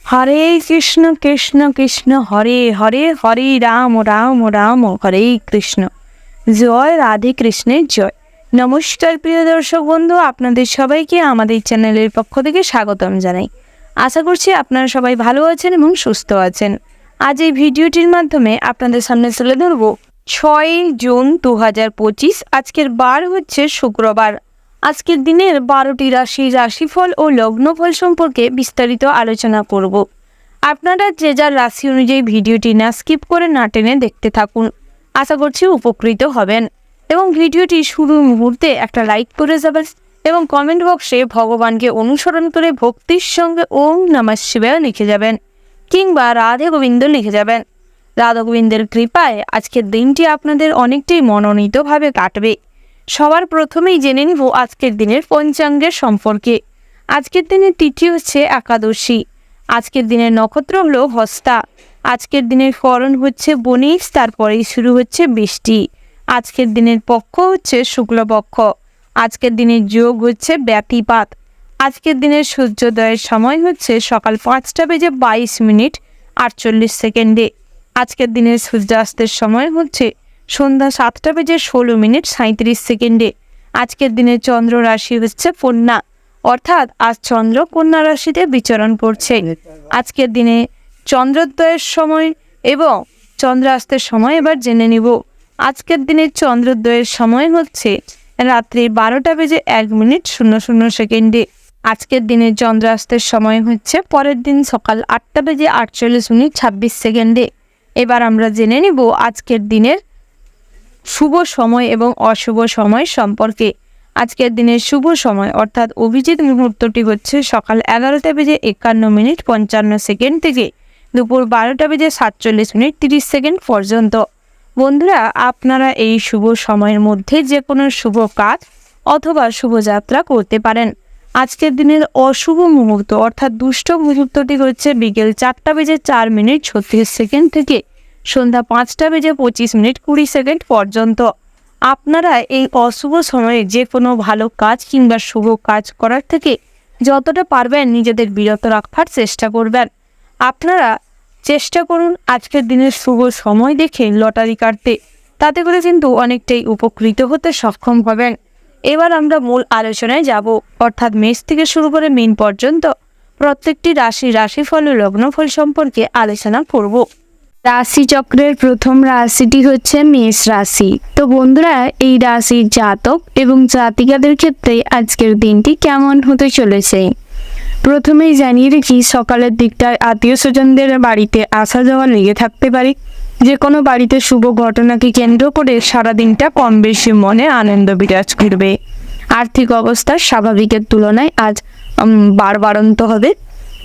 হরে কৃষ্ণ কৃষ্ণ কৃষ্ণ হরে হরে, হরে রাম রাম রাম হরে কৃষ্ণ। জয় রাধে কৃষ্ণের জয়। নমস্কার প্রিয় দর্শক বন্ধু, আপনাদের সবাইকে আমাদের চ্যানেলের পক্ষ থেকে স্বাগতম জানাই। আশা করছি আপনারা সবাই ভালো আছেন এবং সুস্থ আছেন। আজ এই ভিডিওটির মাধ্যমে আপনাদের সামনে তুলে ধরব 6 জুন 2025। আজকের বার হচ্ছে শুক্রবার। আজকের দিনের 12টি রাশির রাশিফল ও লগ্নফল সম্পর্কে বিস্তারিত আলোচনা করব। আপনারা যে যার রাশি অনুযায়ী ভিডিওটি না স্কিপ করে না টেনে দেখতে থাকুন। আশা করছি উপকৃত হবেন এবং ভিডিওটি শুরুর মুহূর্তে একটা লাইক করে যাবেন এবং কমেন্ট বক্সে ভগবানকে অনুসরণ করে ভক্তির সঙ্গে ওম নমঃ শিবায় লিখে যাবেন কিংবা রাধে গোবিন্দ লিখে যাবেন। রাধা গোবিন্দের কৃপায় আজকের দিনটি আপনাদের অনেকটাই মনোনীতভাবে কাটবে। সবার প্রথমেই জেনে নিব আজকের দিনের পঞ্চাঙ্গের সম্পর্কে। আজকের দিনের তিথি হচ্ছে একাদশী। আজকের দিনের নক্ষত্র হলো হস্তা। আজকের দিনের করণ হচ্ছে বণিক, তারপরেই শুরু হচ্ছে বৃষ্টি। আজকের দিনের পক্ষ হচ্ছে শুক্লপক্ষ। আজকের দিনের যোগ হচ্ছে ব্যতিপাত। আজকের দিনের সূর্যোদয়ের সময় হচ্ছে সকাল 5:22:48। আজকের দিনের সূর্যাস্তের সময় হচ্ছে সন্ধ্যা 7:16:37। আজকের দিনের চন্দ্র রাশি হচ্ছে কন্যা, অর্থাৎ আজ চন্দ্র কন্যা রাশিতে বিচরণ করছে। আজকের দিনে চন্দ্রোদয়ের সময় এবং চন্দ্রাস্তের সময় এবার জেনে নিব। আজকের দিনের চন্দ্রোদয়ের সময় হচ্ছে রাত্রি 12:01:00। আজকের দিনের চন্দ্রাস্তের সময় হচ্ছে পরের দিন সকাল 8:48:26। এবার আমরা জেনে নিব আজকের দিনের শুভ সময় এবং অশুভ সময় সম্পর্কে। আজকের দিনের শুভ সময় অর্থাৎ অভিজিৎ মুহূর্তটি হচ্ছে সকাল 11:51:55 থেকে দুপুর 12:47:30 পর্যন্ত। বন্ধুরা, আপনারা এই শুভ সময়ের মধ্যে যে কোনো শুভ কাজ অথবা শুভযাত্রা করতে পারেন। আজকের দিনের অশুভ মুহূর্ত অর্থাৎ দুষ্ট মুহূর্তটি হচ্ছে বিকেল 4:04:36 থেকে সন্ধ্যা 5:25:20 পর্যন্ত। আপনারা এই অশুভ সময়ে যে কোনো ভালো কাজ কিংবা শুভ কাজ করার থেকে যতটা পারবেন নিজেদের বিরত রাখার চেষ্টা করবেন। আপনারা চেষ্টা করুন আজকের দিনের শুভ সময় দেখে লটারি কাটতে, তাতে করে কিন্তু অনেকটাই উপকৃত হতে সক্ষম হবেন। এবার আমরা মূল আলোচনায় যাব, অর্থাৎ মেষ থেকে শুরু করে মীন পর্যন্ত প্রত্যেকটি রাশিফল ও লগ্নফল সম্পর্কে আলোচনা করব। রাশিচক্রের প্রথম রাশিটি হচ্ছে মেষ রাশি। তো বন্ধুরা, এই রাশির জাতক এবং জাতিকাদের ক্ষেত্রে আজকের দিনটি কেমন হতে চলেছে প্রথমেই জানিয়ে রেখি, সকালের দিকটায় আত্মীয় স্বজনদের বাড়িতে আসা যাওয়া লেগে থাকতে পারে। যে কোনো বাড়িতে শুভ ঘটনাকে কেন্দ্র করে সারাদিনটা কম বেশি মনে আনন্দ বিরাজ করবে। আর্থিক অবস্থা স্বাভাবিকের তুলনায় আজ বাড়ন্ত হবে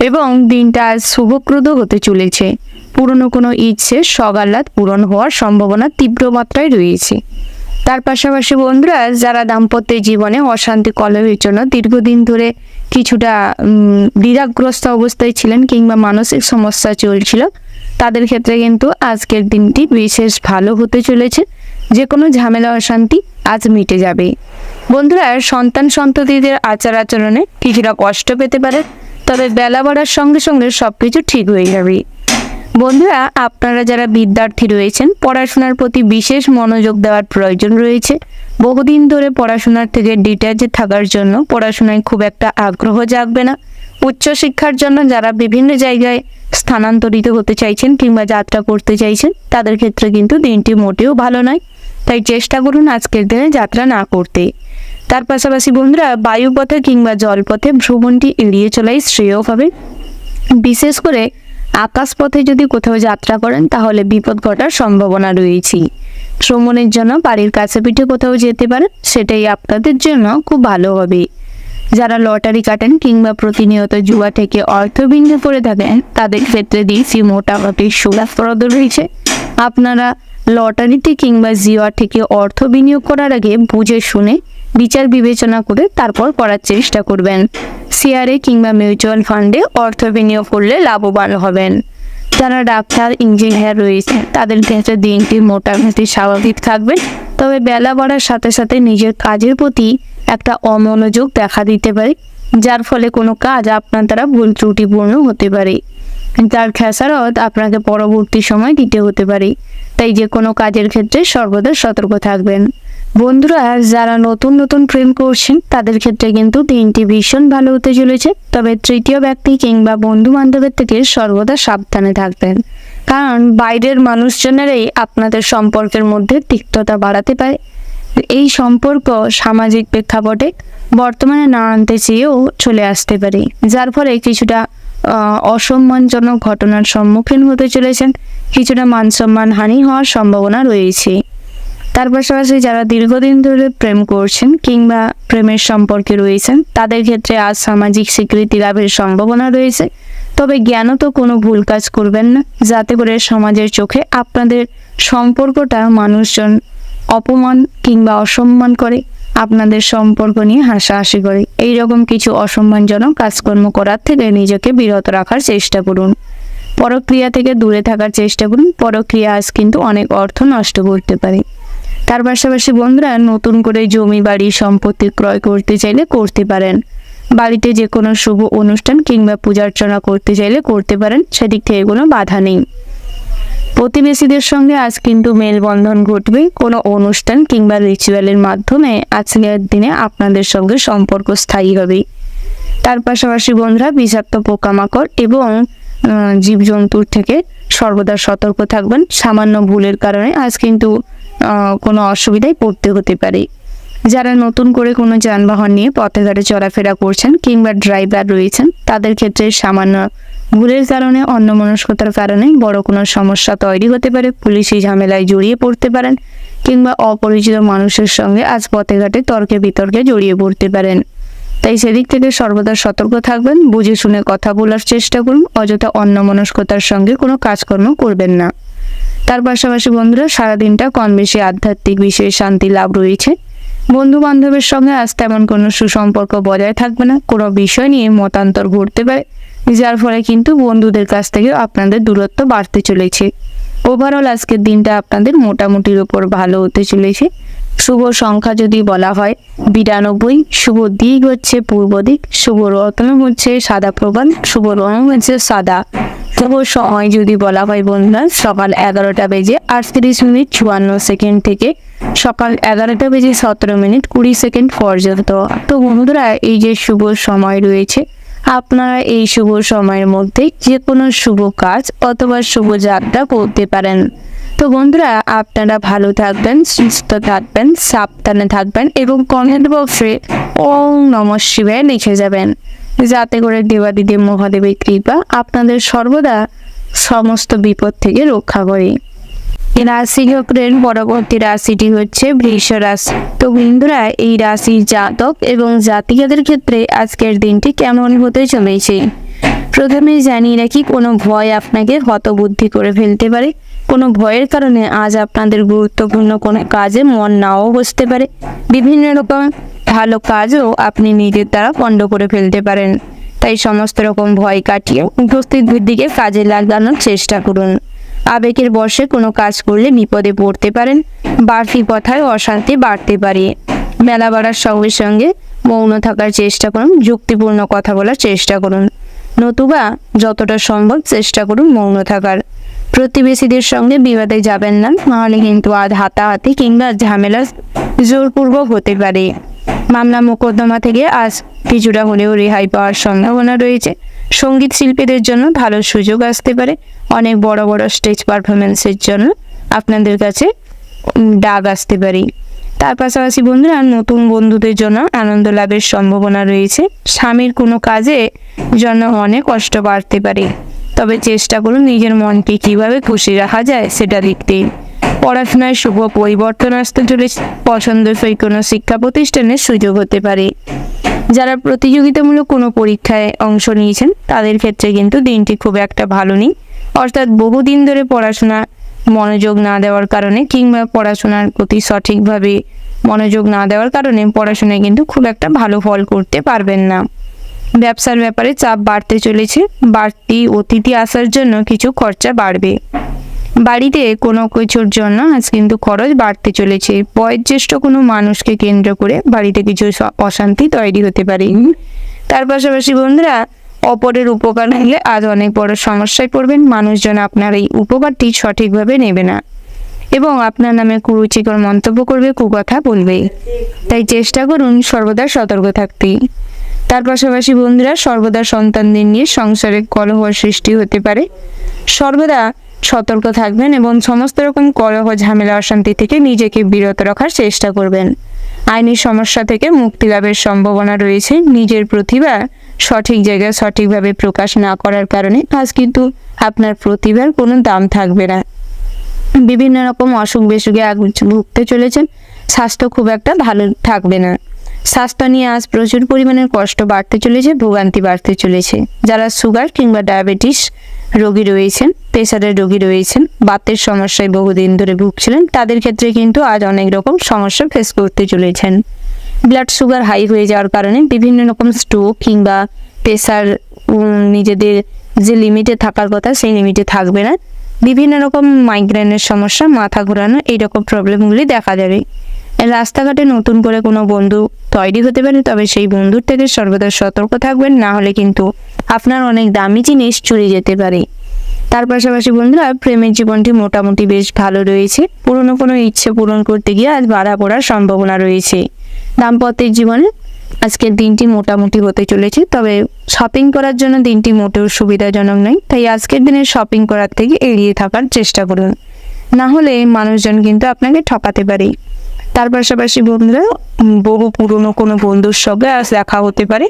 এবং দিনটা আজ শুভপ্রদ হতে চলেছে। পুরনো কোনো ইচ্ছে সগাল্লাদ পূরণ হওয়ার সম্ভাবনা তীব্র মাত্রায় রয়েছে। তার পাশাপাশি বন্ধুরা, যারা দাম্পত্য জীবনে অশান্তি কলহের জন্য দীর্ঘদিন ধরে কিছুটা দ্বিধাগ্রস্ত অবস্থায় ছিলেন কিংবা মানসিক সমস্যা চলছিল, তাদের ক্ষেত্রে কিন্তু আজকের দিনটি বিশেষ ভালো হতে চলেছে। যে কোনো ঝামেলা অশান্তি আজ মিটে যাবে। বন্ধুরা, সন্ততিদের আচার আচরণে কিছুটা কষ্ট পেতে পারে, তবে বেলা বাড়ার সঙ্গে সঙ্গে সবকিছু ঠিক হয়ে যাবে। বন্ধুরা, আপনারা যারা বিদ্যার্থী রয়েছেন, পড়াশোনার প্রতি বিশেষ মনোযোগ দেওয়ার প্রয়োজন রয়েছে। বহুদিন ধরে পড়াশোনার থেকে ডিট্যাচে থাকার জন্য পড়াশোনায় খুব একটা আগ্রহ জাগবে না। উচ্চশিক্ষার জন্য যারা বিভিন্ন জায়গায় স্থানান্তরিত হতে চাইছেন কিংবা যাত্রা করতে চাইছেন, তাদের ক্ষেত্রে কিন্তু দিনটি মোটেও ভালো নয়। তাই চেষ্টা করুন আজকের দিনে যাত্রা না করতে। তার পাশাপাশি বন্ধুরা, বায়ুপথে কিংবা জলপথে ভ্রমণটি এড়িয়ে চলাই শ্রেয় হবে। বিশেষ করে আকাশপথে যদি কোথাও যাত্রা করেন তাহলে বিপদ ঘটার সম্ভাবনা রয়েছে। ভ্রমণের জন্য বাড়ির কাছে পিঠে কোথাও যেতে পারেন, সেটাই আপনাদের জন্য খুব ভালো হবে। যারা লটারি কাটেন কিংবা প্রতিনিয়ত জুয়া থেকে অর্থ বিনিয়োগ করে থাকেন, তাদের ক্ষেত্রে দিয়েছি মোটামুটি সুলাভপ্রদ রয়েছে। আপনারা লটারিতে কিংবা জুয়া থেকে অর্থ বিনিয়োগ করার আগে বুঝে শুনে বিচার বিবেচনা করে তারপর করার চেষ্টা করবেন। শেয়ারে কিংবা মিউচুয়াল ফান্ডে অর্থ বিনিয়োগ করলে লাভবান হবেন। যারা ডাক্তার ইঞ্জিনিয়ার রয়েছে, তাদের ক্ষেত্রে দিনটি মোটামুটি স্বাভাবিক থাকবে, তবে বেলা বাড়ার সাথে সাথে নিজের কাজের প্রতি একটা অমনোযোগ দেখা দিতে পারে, যার ফলে কোনো কাজ আপনার দ্বারা ভুল ত্রুটিপূর্ণ হতে পারে। তার খেসারত আপনাকে পরবর্তী সময় দিতে হতে পারে। তাই যে কোনো কাজের ক্ষেত্রে সর্বদা সতর্ক থাকবেন। বন্ধুরা, যারা নতুন নতুন প্রেম করছেন তাদের ক্ষেত্রে কিন্তু দিনটি ভীষণ ভালো হতে চলেছে। তবে তৃতীয় ব্যক্তি কিংবা বন্ধু বান্ধবের থেকে সর্বদা সাবধানে থাকবেন, কারণ বাইরের মানুষজনেরাই আপনাদের সম্পর্কের মধ্যে তিক্ততা বাড়াতে পারে। এই সম্পর্ক সামাজিক প্রেক্ষাপটে বর্তমানে না আনতে চেয়েও চলে আসতে পারে, যার ফলে কিছুটা অসম্মানজনক ঘটনার সম্মুখীন হতে চলেছেন, কিছুটা মান সম্মান হানি হওয়ার সম্ভাবনা রয়েছে। তার পাশাপাশি যারা দীর্ঘদিন ধরে প্রেম করছেন কিংবা প্রেমের সম্পর্কে রয়েছেন তাদের ক্ষেত্রে আজ সামাজিক স্বীকৃতি লাভের সম্ভাবনা রয়েছে। তবে জ্ঞানত কোনো ভুল কাজ করবেন না, যাতে করে সমাজের চোখে আপনাদের সম্পর্কটা মানুষজন অপমান কিংবা অসম্মান করে, আপনাদের সম্পর্ক নিয়ে হাসাহাসি করে। এইরকম কিছু অসম্মানজনক কাজকর্ম করার থেকে নিজেকে বিরত রাখার চেষ্টা করুন। পরক্রিয়া থেকে দূরে থাকার চেষ্টা করুন। পরক্রিয়া আজ কিন্তু অনেক অর্থ নষ্ট করতে পারে। তার পাশাপাশি বন্ধুরা, নতুন করে জমি বাড়ি সম্পত্তি ক্রয় করতে চাইলে করতে পারেন। বাড়িতে যে কোনো শুভ অনুষ্ঠান কিংবা পূজার্চনা করতে চাইলে করতে পারেন, সেদিক থেকে কোনো বাধা নেই। প্রতিবেশীদের সঙ্গে আজ কিন্তু মেলবন্ধন ঘটবে। কোনো অনুষ্ঠান কিংবা রিচুয়ালের মাধ্যমে আজকের দিনে আপনাদের সঙ্গে সম্পর্ক স্থায়ী হবে। তার পাশাপাশি বন্ধুরা, বিষাক্ত পোকামাকড় এবং জীবজন্তুর থেকে সর্বদা সতর্ক থাকবেন। সামান্য ভুলের কারণে আজ কিন্তু কোনো অসুবিধায় পড়তে হতে পারে। যারা নতুন করে কোনো যানবাহন নিয়ে পথে ঘাটে চলাফেরা করছেন কিংবা ড্রাইভার রয়েছেন তাদের ক্ষেত্রে সামান্য ভুলের কারণে, অন্যমনস্কতার কারণে বড় কোনো সমস্যা তৈরি হতে পারে। পুলিশি ঝামেলায় জড়িয়ে পড়তে পারেন কিংবা অপরিচিত মানুষের সঙ্গে আজ পথে ঘাটে তর্কে বিতর্কে জড়িয়ে পড়তে পারেন। তাই সেদিক থেকে সর্বদা সতর্ক থাকবেন, বুঝে শুনে কথা বলার চেষ্টা করুন, অযথা অন্যমনস্কতার সঙ্গে কোনো কাজকর্ম করবেন না। তার পাশাপাশি বন্ধুরা, সারাদিনটা কম বেশি আধ্যাত্মিক বিষয়ে শান্তি লাভ রয়েছে। বন্ধু বান্ধবের সঙ্গে আজ তেমন কোনো সুসম্পর্ক বজায় থাকবে না। কোনো বিষয় নিয়ে মতান্তর ঘটতে পারে, যার ফলে কিন্তু বন্ধুদের কাছ থেকে আপনাদের দূরত্ব বাড়তে চলেছে। ওভারঅল আজকের দিনটা আপনাদের মোটামুটির উপর ভালো হতে চলেছে। শুভ সংখ্যা যদি বলা হয় 92, শুভ দিক হচ্ছে পূর্ব দিক, শুভ রত্ন হচ্ছে সাদা প্রবাল, শুভ রং হচ্ছে সাদা। শুভ সময় যদি বলা হয় বন্ধুরা, সকাল 11টা বেজে 38 মিনিট 54 সেকেন্ড থেকে সকাল 11টা বেজে 17 মিনিট 20 সেকেন্ড পর্যন্ত। তো বন্ধুরা, এই যে শুভ সময় রয়েছে, আপনারা এই শুভ সময়ের মধ্যে যে কোনো শুভ কাজ অথবা শুভ যাত্রা করতে পারেন। তো বন্ধুরা, আপনারা ভালো থাকবেন, সুস্থ থাকবেন, সাবধানে থাকবেন এবং কমেন্ট বক্সে ওম নমঃ শিবায় লিখে যাবেন, যাতে করে দেবাদিদেব মহাদেবের কৃপা আপনাদের সর্বদা সমস্ত বিপদ থেকে রক্ষা করে। রাশি চক্রের পরবর্তী রাশিটি হচ্ছে বৃষ রাশি। তো বন্ধুরা, এই রাশির জাতক এবং জাতিকাদের ক্ষেত্রে আজকের দিনটি কেমন হতে চলেছে প্রথমে জানিয়ে রাখি, কোনো ভয় আপনাকে হতবুদ্ধি করে ফেলতে পারে। কোনো ভয়ের কারণে আজ আপনাদের গুরুত্বপূর্ণ কোনো কাজে মন নাও বসতে পারে। বিভিন্ন রকম ভালো কাজও আপনি নিজের দ্বারা পণ্ড করে ফেলতে পারেন। তাই সমস্ত রকম ভয় কাটিয়ে উপস্থিত বুদ্ধিকে কাজে লাগানোর চেষ্টা করুন। আবেগের বশে কোনো কাজ করলে বিপদে পড়তে পারেন। বাড়তি কথায় অশান্তি বাড়তে পারে। বেলা বাড়ার সঙ্গে সঙ্গে মৌন থাকার চেষ্টা করুন, যুক্তিপূর্ণ কথা বলার চেষ্টা করুন, নতুবা যতটা সম্ভব চেষ্টা করুন মৌন থাকার। প্রতিবেশীদের সঙ্গে বিবাদে যাবেন না, নাহলে কিন্তু আজ হাতাহাতি কিংবা ঝামেলা জোরপূর্বক হতে পারে। মামলা মোকদ্দমা থেকে আজ কিছুটা হলেও রেহাই পাওয়ার সম্ভাবনা রয়েছে। সঙ্গীত শিল্পীদের জন্য ভালো সুযোগ আসতে পারে। অনেক বড় বড় স্টেজ পারফরমেন্সের জন্য আপনাদের কাছে ডাক আসতে পারে। তার পাশাপাশি বন্ধুরা, নতুন বন্ধুদের জন্য আনন্দ লাভের সম্ভাবনা রয়েছে। স্বামীর কোনো কাজে জন্য অনেক কষ্ট বাড়তে পারে, তবে চেষ্টা করুন নিজের মনকে কিভাবে খুশি রাখা যায় সেটা দেখতে। পড়াশোনায় শুভ পরিবর্তন আসতে চলেছে। পছন্দসই কোনো শিক্ষা প্রতিষ্ঠানের সুযোগ হতে পারে। যারা প্রতিযোগিতামূলক কোনো পরীক্ষায় অংশ নিয়েছেন তাদের ক্ষেত্রে কিন্তু দিনটি খুব একটা ভালো নেই। অর্থাৎ বহুদিন ধরে পড়াশোনা মনোযোগ না দেওয়ার কারণে কিংবা পড়াশোনার প্রতি সঠিকভাবে মনোযোগ না দেওয়ার কারণে পড়াশোনায় কিন্তু খুব একটা ভালো ফল করতে পারবেন না। ব্যবসার ব্যাপারে চাপ বাড়তে চলেছে। বাড়তি অতিথি আসার জন্য কিছু খরচা বাড়বে। বাড়িতে কোনো কিছুর জন্য আজ কিন্তু খরচ বাড়তে চলেছে। বয়োজ্যেষ্ঠ কোনো মানুষকে কেন্দ্র করে বাড়িতে কিছু অশান্তি তৈরি হতে পারে। তার পাশাপাশি বন্ধুরা, অপরের উপকার নিলে আজ অনেক বড় সমস্যায় পড়বেন। মানুষজন আপনার এই উপকারটি সঠিকভাবে নেবে না এবং আপনার নামে কুরুচিকর মন্তব্য করবে, কুকথা বলবে। তাই চেষ্টা করুন সর্বদা সতর্ক থাকতে। তার পাশাপাশি বন্ধুরা, সর্বদা সন্তানদের নিয়ে সংসারে কলহ সৃষ্টি হতে পারে। সর্বদা সতর্ক থাকবেন এবং সমস্ত রকম কলহ, ঝামেলা, অশান্তি থেকে নিজেকে বিরত রাখার চেষ্টা করবেন। আইনি সমস্যা থেকে মুক্তি লাভের সম্ভাবনা রয়েছে। নিজের প্রতিভা সঠিক জায়গায় সঠিকভাবে প্রকাশ না করার কারণে আজ কিন্তু আপনার প্রতিভার কোনো দাম থাকবে না। বিভিন্ন রকম অসুখ বিসুখে ভুগতে চলেছেন। স্বাস্থ্য খুব একটা ভালো থাকবে না। স্বাস্থ্য নিয়ে আজ প্রচুর পরিমাণের কষ্ট বাড়তে চলেছে, ভোগান্তি বাড়তে চলেছে। যারা সুগার কিংবা ডায়াবেটিস রোগী রয়েছেন, প্রেসারের রোগী রয়েছেন, বাতের সমস্যায় বহুদিন ধরে ভুগছিলেন, তাদের ক্ষেত্রে কিন্তু আজ অনেক রকম সমস্যা ফেস করতে চলেছেন। ব্লাড সুগার হাই হয়ে যাওয়ার কারণে বিভিন্ন রকম স্ট্রোক কিংবা প্রেসার নিজেদের যে লিমিটে থাকার কথা সেই লিমিটে থাকবে না। বিভিন্ন রকম মাইগ্রেনের সমস্যা, মাথা ঘোরানো, এইরকম প্রবলেমগুলি দেখা যাবে। রাস্তাঘাটে নতুন করে কোনো বন্ধু তৈরি হতে পারে, তবে সেই বন্ধুর থেকে সর্বদা সতর্ক থাকবেন, না হলে কিন্তু আপনার অনেক দামি জিনিস চুরি যেতে পারে। তার পাশাপাশি বন্ধুরা, প্রেমের জীবনটি মোটামুটি বেশ ভালো রয়েছে। পুরনো কোনো ইচ্ছে পূরণ করতে গিয়ে আজ বাধা পড়ার সম্ভাবনা রয়েছে। দাম্পত্যের জীবনে আজকের দিনটি মোটামুটি হতে চলেছে, তবে শপিং করার জন্য দিনটি মোটেও সুবিধাজনক নয়। তাই আজকের দিনে শপিং করার থেকে এড়িয়ে থাকার চেষ্টা করুন, না হলে মানুষজন কিন্তু আপনাকে ঠকাতে পারে। তার পাশাপাশি বন্ধুরা, বহু পুরনো কোনো বন্ধুর সঙ্গে আজ দেখা হতে পারে,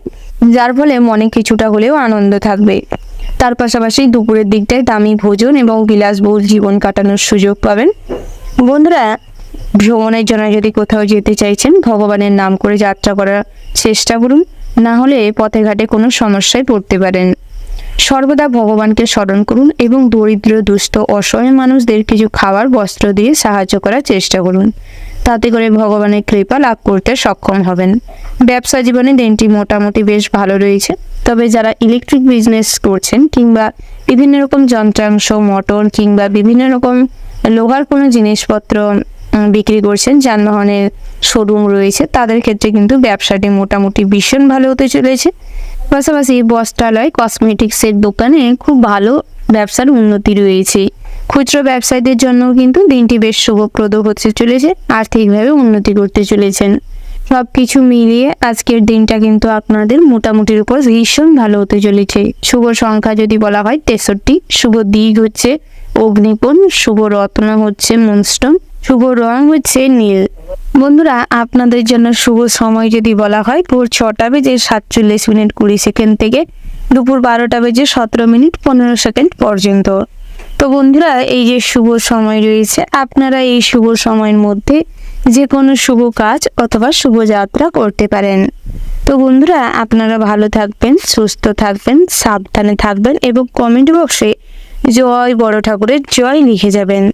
যার ফলে মনে কিছুটা হলেও আনন্দ থাকবে। তার পাশাপাশি দুপুরের দিকটায় দামি ভোজন এবং বিলাসবহুল জীবন কাটানোর সুযোগ পাবেন। বন্ধুরা, ভ্রমণের জন্য যদি কোথাও যেতে চাইছেন, ভগবানের নাম করে যাত্রা করার চেষ্টা করুন, না হলে পথে ঘাটে কোনো সমস্যায় পড়তে পারেন। সর্বদা ভগবানকে স্মরণ করুন এবং দরিদ্র, দুস্থ, অসহায় মানুষদের কিছু খাবার, বস্ত্র দিয়ে সাহায্য করার চেষ্টা করুন। তাতে করে ভগবানের কৃপা লাভ করতে সক্ষম হবেন। ব্যবসা জীবনে দিনটি মোটামুটি বেশ ভালো রয়েছে, তবে যারা ইলেকট্রিক বিজনেস করছেন কিংবা বিভিন্ন রকম যন্ত্রাংশ, মোটর কিংবা বিভিন্ন রকম লোহার কোনো জিনিসপত্র বিক্রি করছেন, যানবাহনের শোরুম রয়েছে, তাদের ক্ষেত্রে কিন্তু ব্যবসাটি মোটামুটি ভীষণ ভালো হতে চলেছে। পাশাপাশি বস্ত্রালয়, কসমেটিক্সের দোকানে খুব ভালো ব্যবসার উন্নতি রয়েছে। খুচরো ব্যবসায়ীদের জন্য কিন্তু দিনটি বেশ শুভপ্রদ হতে চলেছে, আর্থিকভাবে উন্নতি করতে চলেছেন। সব কিছু মিলিয়ে আজকের দিনটা কিন্তু আপনাদের মোটামুটির উপর ভীষণ ভালো হতে চলেছে। শুভ সংখ্যা যদি বলা হয় 63, শুভ দিক হচ্ছে অগ্নিকোণ, শুভ রত্ন হচ্ছে মুনস্টোন, শুভ রং হচ্ছে নীল। বন্ধুরা, আপনাদের জন্য শুভ সময় যদি বলা হয় ভোর 6টা বেজে 47 মিনিট 20 সেকেন্ড থেকে দুপুর 12টা বেজে 17 মিনিট 15 সেকেন্ড পর্যন্ত। তো বন্ধুরা, এই যে শুভ সময় রয়েছে, আপনারা এই শুভ সময়ের মধ্যে যে কোনো শুভ কাজ অথবা শুভ যাত্রা করতে পারেন। তো বন্ধুরা, আপনারা ভালো থাকবেন, সুস্থ থাকবেন, সাবধানে থাকবেন এবং কমেন্ট বক্সে জয় বড় ঠাকুরের জয় লিখে যাবেন,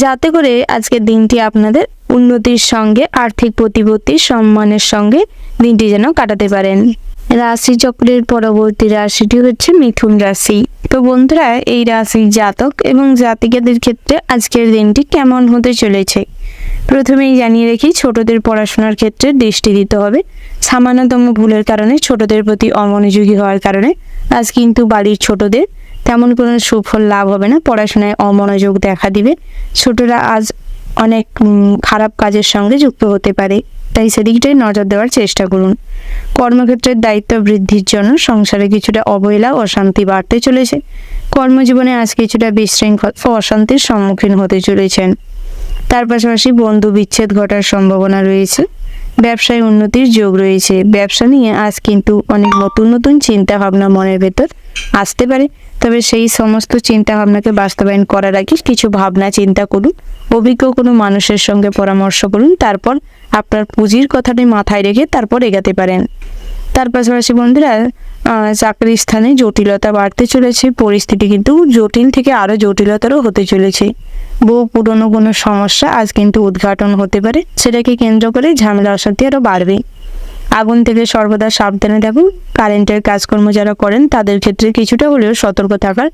যাতে করে আজকের দিনটি আপনাদের উন্নতির সঙ্গে, আর্থিক প্রতিপত্তি, সম্মানের সঙ্গে দিনটি যেন কাটাতে পারেন। রাশি চক্রের পরবর্তী রাশিটি হচ্ছে মিথুন রাশি। তো বন্ধুরা, এই রাশির জাতক এবং জাতিকাদের ক্ষেত্রে আজকের দিনটি কেমন হতে চলেছে প্রথমেই জানিয়ে রাখি, ছোটদের পড়াশোনার ক্ষেত্রে দৃষ্টি দিতে হবে। সামান্যতম ভুলের কারণে, ছোটদের প্রতি অমনোযোগী হওয়ার কারণে আজ কিন্তু বাড়ির ছোটদের তেমন কোনো সুফল লাভ হবে না, পড়াশোনায় অমনোযোগ দেখা দিবে। ছোটরা আজ অনেক খারাপ কাজের সঙ্গে যুক্ত হতে পারে, তাই সেদিকটাই নজর দেওয়ার চেষ্টা করুন। কর্মক্ষেত্রের দায়িত্ব বৃদ্ধির জন্য সংসারে কিছুটা অবহেলা, অশান্তি বাড়তে চলেছে। কর্মজীবনে আজ কিছুটা বিশৃঙ্খল ও অশান্তির সম্মুখীন হতে চলেছেন। তার পাশাপাশি বন্ধু বিচ্ছেদ ঘটার সম্ভাবনা রয়েছে। ব্যবসায় উন্নতির যোগ রয়েছে। ব্যবসা নিয়ে আজ কিন্তু অনেক নতুন নতুন চিন্তা ভাবনা মনের ভেতর আসতে পারে, তবে সেই সমস্ত চিন্তা ভাবনাকে বাস্তবায়ন করার আগে কিছু ভাবনা চিন্তা করুন, অভিজ্ঞ কোনো মানুষের সঙ্গে পরামর্শ করুন, তারপর আপনার পুঁজির কথাটি মাথায় রেখে তারপর এগাতে পারেন। তার পাশাপাশি বন্ধুরা, চাকরির স্থানে জটিলতা বাড়তে চলেছে। পরিস্থিতি কিন্তু জটিল থেকে আরও জটিলতারও হতে চলেছে। বহু পুরনো কোনো সমস্যা আজ কিন্তু উদ্ঘাটন হতে পারে, সেটাকে কেন্দ্র করে ঝামেলা অশান্তি আরও বাড়বে। আগুন থেকে সর্বদা সাবধানে থাকুন। কারেন্টের কাজকর্ম যারা করেন তাদের ক্ষেত্রে কিছুটা হলেও সতর্ক থাকার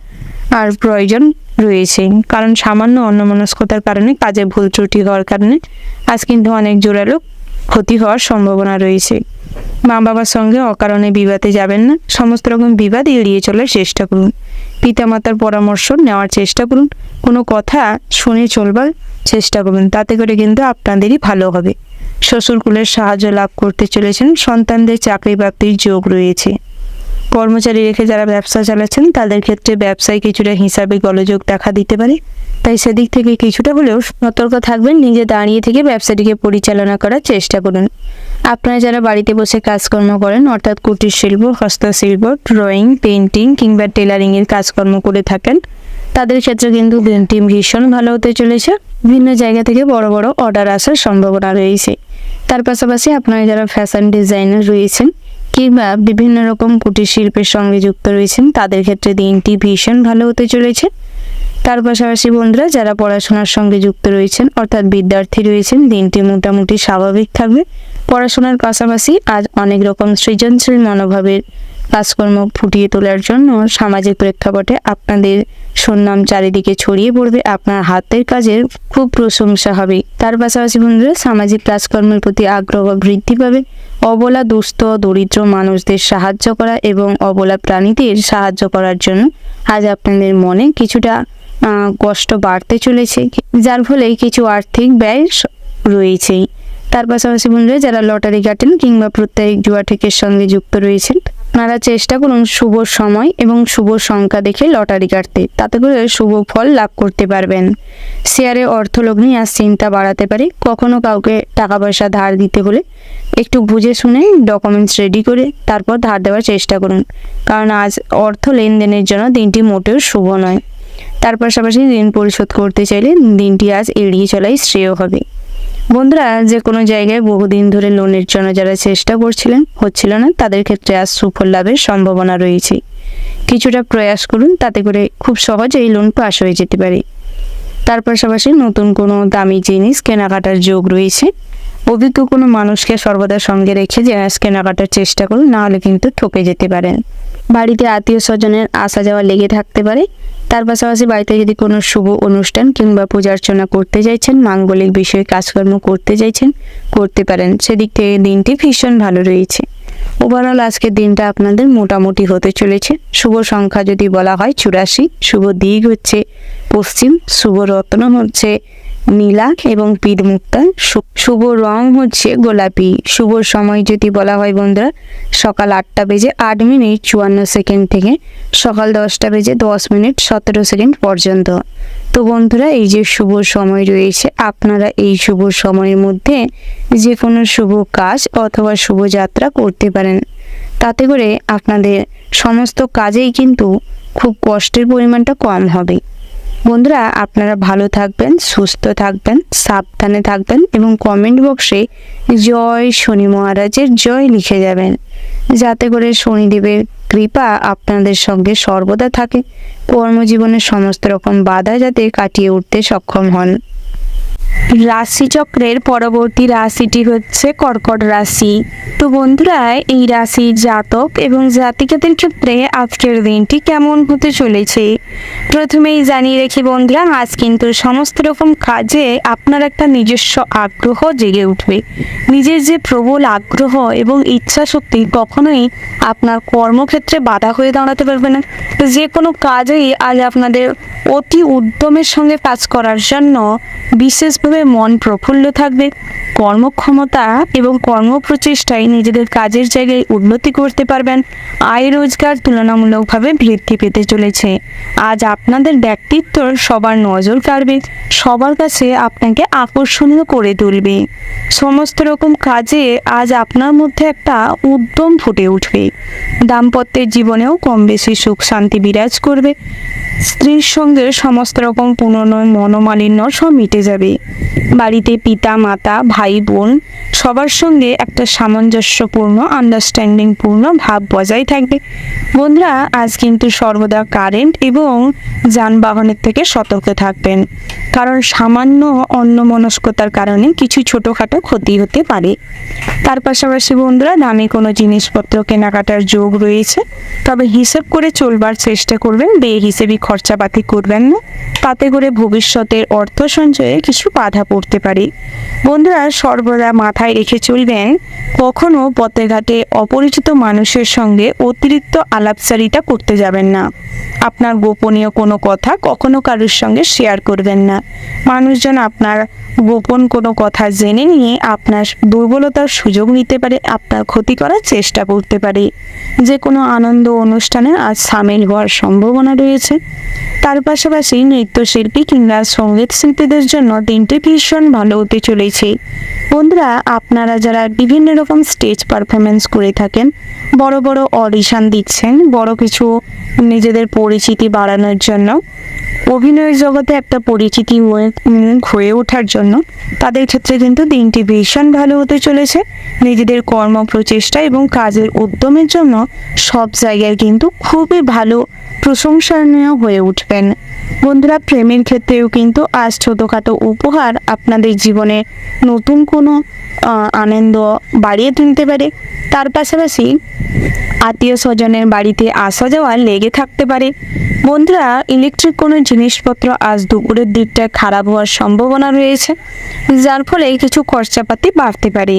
আর প্রয়োজন রয়েছে, কারণ সামান্য অন্যমনস্কতার কারণে, কাজে ভুল ত্রুটি হওয়ার কারণে আজ কিন্তু অনেক জোরালো ক্ষতি হওয়ার সম্ভাবনা রয়েছে। মা বাবার সঙ্গে অকারণে বিবাদে যাবেন না, সমস্ত রকম বিবাদ এড়িয়ে চলার চেষ্টা করুন। পিতামাতার পরামর্শ নেওয়ার চেষ্টা করুন, কোনো কথা শুনে চলবার চেষ্টা করুন, তাতে করে কিন্তু আপনাদেরই ভালো হবে। শ্বশুরকুলের সাহায্য লাভ করতে চলেছেন, সন্তানদের চাকরি প্রাপ্তির যোগ রয়েছে। কর্মচারী রেখে যারা ব্যবসা চালাচ্ছেন তাদের ক্ষেত্রে ব্যবসায় কিছুটা হিসাবে গোলযোগ দেখা দিতে পারে, তাই সেদিক থেকে কিছুটা হলেও সতর্ক থাকবেন। নিজে দাঁড়িয়ে থেকে ব্যবসাটিকে পরিচালনা করার চেষ্টা করুন। আপনারা যারা বাড়িতে বসে কাজকর্ম করেন, অর্থাৎ কুটির শিল্প, হস্তশিল্প, ড্রয়িং, পেইন্টিং কিংবা টেলারিংয়ের কাজকর্ম করে থাকেন, তাদের ক্ষেত্রে কিন্তু দিনটি ভীষণ ভালো হতে চলেছে। বিভিন্ন জায়গা থেকে বড় বড় অর্ডার আসার সম্ভাবনা রয়েছে। তার পাশাপাশি আপনারা যারা ফ্যাশন ডিজাইনার রয়েছেন কিংবা বিভিন্ন রকম কুটির শিল্পের সঙ্গে যুক্ত রয়েছেন, তাদের ক্ষেত্রে দিনটি ভীষণ ভালো হতে চলেছে। তার পাশাপাশি বন্ধুরা যারা পড়াশোনার সঙ্গে যুক্ত রয়েছেন, অর্থাৎ বিদ্যার্থী রয়েছেন, দিনটি মোটামুটি স্বাভাবিক থাকবে। পড়াশোনার পাশাপাশি আজ অনেক রকম সৃজনশীল মনোভাবের কাজকর্ম ফুটিয়ে তোলার জন্য সামাজিক প্রেক্ষাপটে আপনাদের সুনাম চারিদিকে ছড়িয়ে পড়বে। আপনার হাতের কাজের খুব প্রশংসা হবে। তার পাশাপাশি বন্ধুরা সামাজিক কাজকর্মের প্রতি আগ্রহ বৃদ্ধি পাবে। অবলা, দুস্থ, দরিদ্র মানুষদের সাহায্য করা এবং অবলা প্রাণীদের সাহায্য করার জন্য আজ আপনাদের মনে কিছুটা কষ্ট বাড়তে চলেছে, যার ফলে কিছু আর্থিক ব্যয় রয়েছেই। তার পাশাপাশি বন্ধুরা যারা লটারি কাটেন কিংবা প্রত্যেক জুয়া ঠেকের সঙ্গে যুক্ত রয়েছেন, আপনারা চেষ্টা করুন শুভ সময় এবং শুভ সংখ্যা দেখে লটারি কাটতে, তাতে করে শুভ ফল লাভ করতে পারবেন। শেয়ারে অর্থলগ্নি আজ চিন্তা বাড়াতে পারে। কখনো কাউকে টাকা পয়সা ধার দিতে হলে একটু বুঝে শুনে ডকুমেন্টস রেডি করে তারপর ধার দেওয়ার চেষ্টা করুন, কারণ আজ অর্থ লেনদেনের জন্য দিনটি মোটেও শুভ নয়। তার পাশাপাশি ঋণ পরিশোধ করতে চাইলে দিনটি আজ এড়িয়ে চলাই শ্রেয় হবে। বন্ধুরা যে কোনো জায়গায় বহুদিন ধরে লোনের জন্য যারা চেষ্টা করছিলেন, হচ্ছিল না, তাদের ক্ষেত্রে আজ সুফল লাভের সম্ভাবনা রয়েছে। কিছুটা প্রয়াস করুন, তাতে করে খুব সহজেই লোন পাস হয়ে যেতে পারে। তার পাশাপাশি নতুন কোনো দামি জিনিস কেনাকাটার যোগ রয়েছে। অভিজ্ঞ কোনো মানুষকে সর্বদা সঙ্গে রেখে জিনিস কেনাকাটার চেষ্টা করুন, নাহলে কিন্তু ঠকে যেতে পারেন। বাড়িতে আত্মীয় স্বজনের আসা যাওয়া লেগে থাকতে পারে। তার পাশাপাশি বাড়িতে যদি কোনো শুভ অনুষ্ঠান কিংবা পূজা অর্চনা করতে চাইছেন, মাঙ্গলিক বিষয়ে কাজকর্ম করতে চাইছেন, করতে পারেন। সেদিক থেকে দিনটি ভীষণ ভালো রয়েছে। ওভারঅল আজকের দিনটা আপনাদের মোটামুটি হতে চলেছে। শুভ সংখ্যা যদি বলা হয় 84, শুভ দিক হচ্ছে পশ্চিম, শুভ রত্ন হচ্ছে নীলা এবং পীর মুক্তা, শুভ রং হচ্ছে গোলাপি। শুভ সময় যদি বলা হয় বন্ধুরা সকাল 8টা বেজে 8 মিনিট 54 সেকেন্ড থেকে সকাল 10টা বেজে 10 মিনিট 17 সেকেন্ড পর্যন্ত। তো বন্ধুরা এই যে শুভ সময় রয়েছে, আপনারা এই শুভ সময়ের মধ্যে যে কোনো শুভ কাজ অথবা শুভ যাত্রা করতে পারেন, তাতে করে আপনাদের সমস্ত কাজেই কিন্তু খুব কষ্টের পরিমাণটা কম হবে। বন্ধুরা আপনারা ভালো থাকবেন, সুস্থ থাকবেন, সাবধানে থাকবেন এবং কমেন্ট বক্সে জয় শনি মহারাজের জয় লিখে যাবেন, যাতে করে শনিদেবের কৃপা আপনাদের সঙ্গে সর্বদা থাকে। কর্মজীবনের সমস্ত রকম বাধা যাতে কাটিয়ে উঠতে সক্ষম হন। রাশিচক্রের পরবর্তী রাশিটি হচ্ছে কর্কট রাশি। তো বন্ধুরা এই রাশির জাতক এবং জাতিকাদের ক্ষেত্রে আজকের দিনটি কেমন হতে চলেছে প্রথমেই জানিয়ে রেখে বন্ধুরা, আজ কিন্তু সমস্ত রকম কাজে আপনার একটা নিজস্ব আগ্রহ জেগে উঠবে। নিজের যে প্রবল আগ্রহ এবং ইচ্ছা শক্তি কখনোই আপনার কর্মক্ষেত্রে বাধা হয়ে দাঁড়াতে পারবে না। যে কোনো কাজেই আজ আপনাদের অতি উদ্যমের সঙ্গে কাজ করার জন্য বিশেষভাবে মন প্রফুল্ল থাকবে। কর্মক্ষমতা এবং কর্মপ্রচেষ্টায় নিজেদের কাজের জায়গায় উন্নতি করতে পারবেন। আয় রোজগার তুলনামূলকভাবে বৃদ্ধি পেতে চলেছে। আজ আপনাদের ব্যক্তিত্ব সবার নজর কাড়বে, সবার কাছে আপনাকে আকর্ষণীয় করে তুলবে। সমস্ত রকম কাজে আজ আপনার মধ্যে একটা উদ্যম ফুটে উঠবে। দাম্পত্যের জীবনেও কম বেশি সুখ শান্তি বিরাজ করবে। স্ত্রীর সঙ্গে সমস্ত রকম পুনর্নয় মনোমালিন্য সব মিটে যাবে। বাড়িতে পিতা মাতা ভাই বোন সবার সঙ্গে একটা সামঞ্জস্যপূর্ণ আন্ডারস্ট্যান্ডিংপূর্ণ ভাব বজায় থাকবে। বন্ধুরা আজ কিন্তু সর্বদা কারেন্ট এবং যানবাহনের থেকে সতর্ক থাকবেন, কারণ সামান্য অন্যমনস্কতার কারণে কিছু ছোটোখাটো ক্ষতি হতে পারে। তার পাশাপাশি বন্ধুরা দামি কোনো জিনিসপত্র কেনাকাটার যোগ রয়েছে, তবে হিসেব করে চলবার চেষ্টা করবেন, বেহিসেবি খরচাপাতি করবেন না, তাতে করে ভবিষ্যতের অর্থ সঞ্চয়ে কিছু বাধা পড়তে পারে। বন্ধুরা সর্বদা মাথায় রেখে চলবেন, কখনো পথে ঘাটে অপরিচিত মানুষের সঙ্গে অতিরিক্ত আলাপচারিতা করতে যাবেন না। আপনার গোপনীয় কোনো কথা কখনো কারোর সঙ্গে শেয়ার করবেন না। মানুষজন আপনার গোপন কোনো কথা জেনে নিয়ে আপনার দুর্বলতার সুযোগ নিতে পারে, আপনার ক্ষতি করার চেষ্টা করতে পারে। যে কোনো আনন্দ অনুষ্ঠানে আজ সামিল হওয়ার সম্ভাবনা রয়েছে। তার পাশাপাশি নৃত্যশিল্পী কিংবা সঙ্গীত শিল্পীদের জন্য দিনটি ভীষণ ভালো হতে চলেছে। বন্ধুরা আপনারা যারা বিভিন্ন রকম স্টেজ পারফরমেন্স করে থাকেন, বড় বড় অডিশন দিচ্ছেন, বড় কিছু নিজেদের পরিচিতি বাড়ানোর জন্য, অভিনয় জগতে একটা পরিচিতি হয়ে ওঠার জন্য, তাদের ক্ষেত্রে কিন্তু দিনটি ভীষণ ভালো হতে চলেছে। নিজেদের কর্ম প্রচেষ্টা এবং কাজের উদ্যমের জন্য সব জায়গায় কিন্তু খুবই ভালো প্রশংসনীয় হয়ে উঠবেন। বন্ধুরা প্রেমের ক্ষেত্রেও কিন্তু আজ ছোটোখাটো উপহার আপনাদের জীবনে নতুন কোনো আনন্দ বাড়িয়ে তুলতে পারে। তার পাশাপাশি আত্মীয় স্বজনের বাড়িতে আসা যাওয়া লেগে থাকতে পারে। বন্ধুরা ইলেকট্রিক কোনো জিনিসপত্র আজ দুপুরের দিকটায় খারাপ হওয়ার সম্ভাবনা রয়েছে, যার ফলে কিছু খরচাপাতি বাড়তে পারে।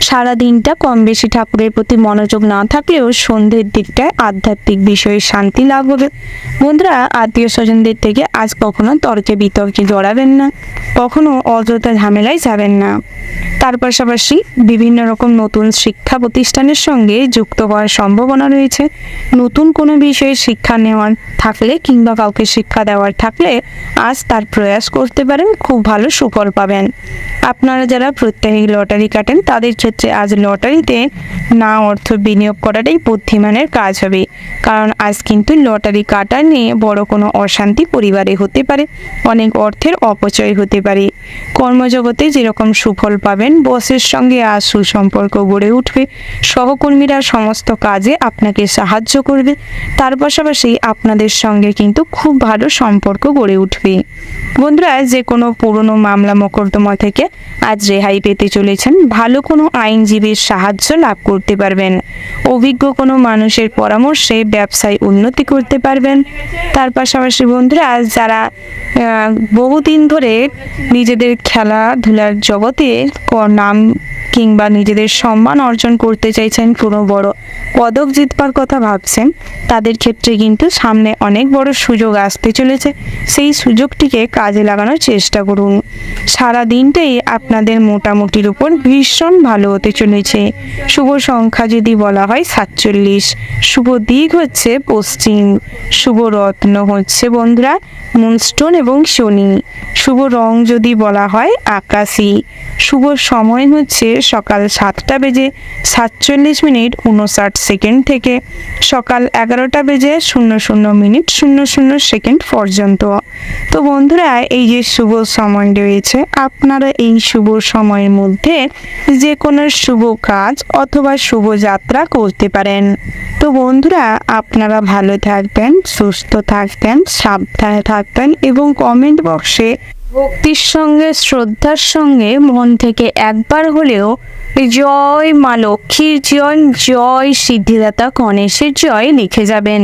সারা দিনটা কম বেশি ঠাকুরের প্রতি মনোযোগ না থাকলেও সন্ধ্যের দিকটায় আধ্যাত্মিক বিষয়ে শান্তি লাভ হবে। বন্ধুরা আত্মীয় স্বজনদের থেকে আজ কখনো তর্কে বিতর্কে জড়াবেন না, কখনো অযথা ঝামেলায় যাবেন না। তার পাশাপাশি বিভিন্ন রকম নতুন শিক্ষা প্রতিষ্ঠানের সঙ্গে যুক্ত হওয়ার সম্ভাবনা রয়েছে। নতুন কোনো বিষয়ে শিক্ষা নেওয়ার থাকলে কিংবা কাউকে শিক্ষা দেওয়ার থাকলে আজ তার প্রয়াস করতে পারেন, খুব ভালো সুফল পাবেন। আপনারা যারা প্রত্যেক লটারি কাটেন তাদের ক্ষেত্রে আজ লটারিতে না অর্থ বিনিয়োগ করাটাই বুদ্ধিমানের কাজ হবে, কারণ আজ কিন্তু লটারি কাটা নিয়ে বড় কোনো অশান্তি পরিবারে হতে পারে, অনেক অর্থের অপচয় হতে পারে। কর্মজগতে যেরকম সুফল পাবেন, বসের সঙ্গে আজ সুসম্পর্ক গড়ে উঠবে, সহকর্মীরা সমস্ত কাজে আপনাকে সাহায্য করবে। তার পাশাপাশি আপনাদের সঙ্গে কিন্তু খুব ভালো সম্পর্ক গড়ে উঠবে। বন্ধুরা যে কোনো পুরনো মামলা মোকদ্দমা থেকে আজ রেহাই পেতে চলেছেন, ভালো কোনো আইনজীবীর সাহায্য লাভ করতে পারবেন, অভিজ্ঞ কোনো মানুষের পরামর্শে ব্যবসায় উন্নতি করতে পারবেন। তার পাশাপাশি বন্ধুরা যারা বহুদিন ধরে নিজেদের খেলাধুলার জগতে নাম কিংবা নিজেদের সম্মান অর্জন করতে চাইছেন, কোনো বড় পদক জিতবার কথা ভাবছেন, তাদের ক্ষেত্রে কিন্তু সামনে অনেক বড় সুযোগ আসতে চলেছে। সেই সুযোগটিকে কাজে লাগানোর চেষ্টা করুন। সারা দিনটাই আপনাদের মোটামুটির উপর ভীষণ ভালো হতে চলেছে। শুভ সংখ্যা যদি বলা হয় 47, শুভ দিক হচ্ছে পশ্চিম, শুভ রত্ন হচ্ছে বন্ধুরা মুনস্টোন এবং শনি, শুভ রং যদি বলা হয় আকাশি, শুভ সময় হচ্ছে সকাল 7:47 থেকে সকাল 11:00 পর্যন্ত। তো বন্ধুরা এই যে শুভ সময় রয়েছে, আপনারা এই শুভ সময়ের মধ্যে যে কোনো শুভ কাজ অথবা শুভ যাত্রা করতে পারেন। তো বন্ধুরা আপনারা ভালো থাকবেন, সুস্থ থাকবেন, সাবধানে থাকবেন এবং কমেন্ট বক্সে ভক্তির সঙ্গে শ্রদ্ধার সঙ্গে মন থেকে একবার হলেও জয় মা লক্ষ্মীর জয়, জয় সিদ্ধিদাতা গণেশের জয় লিখে যাবেন,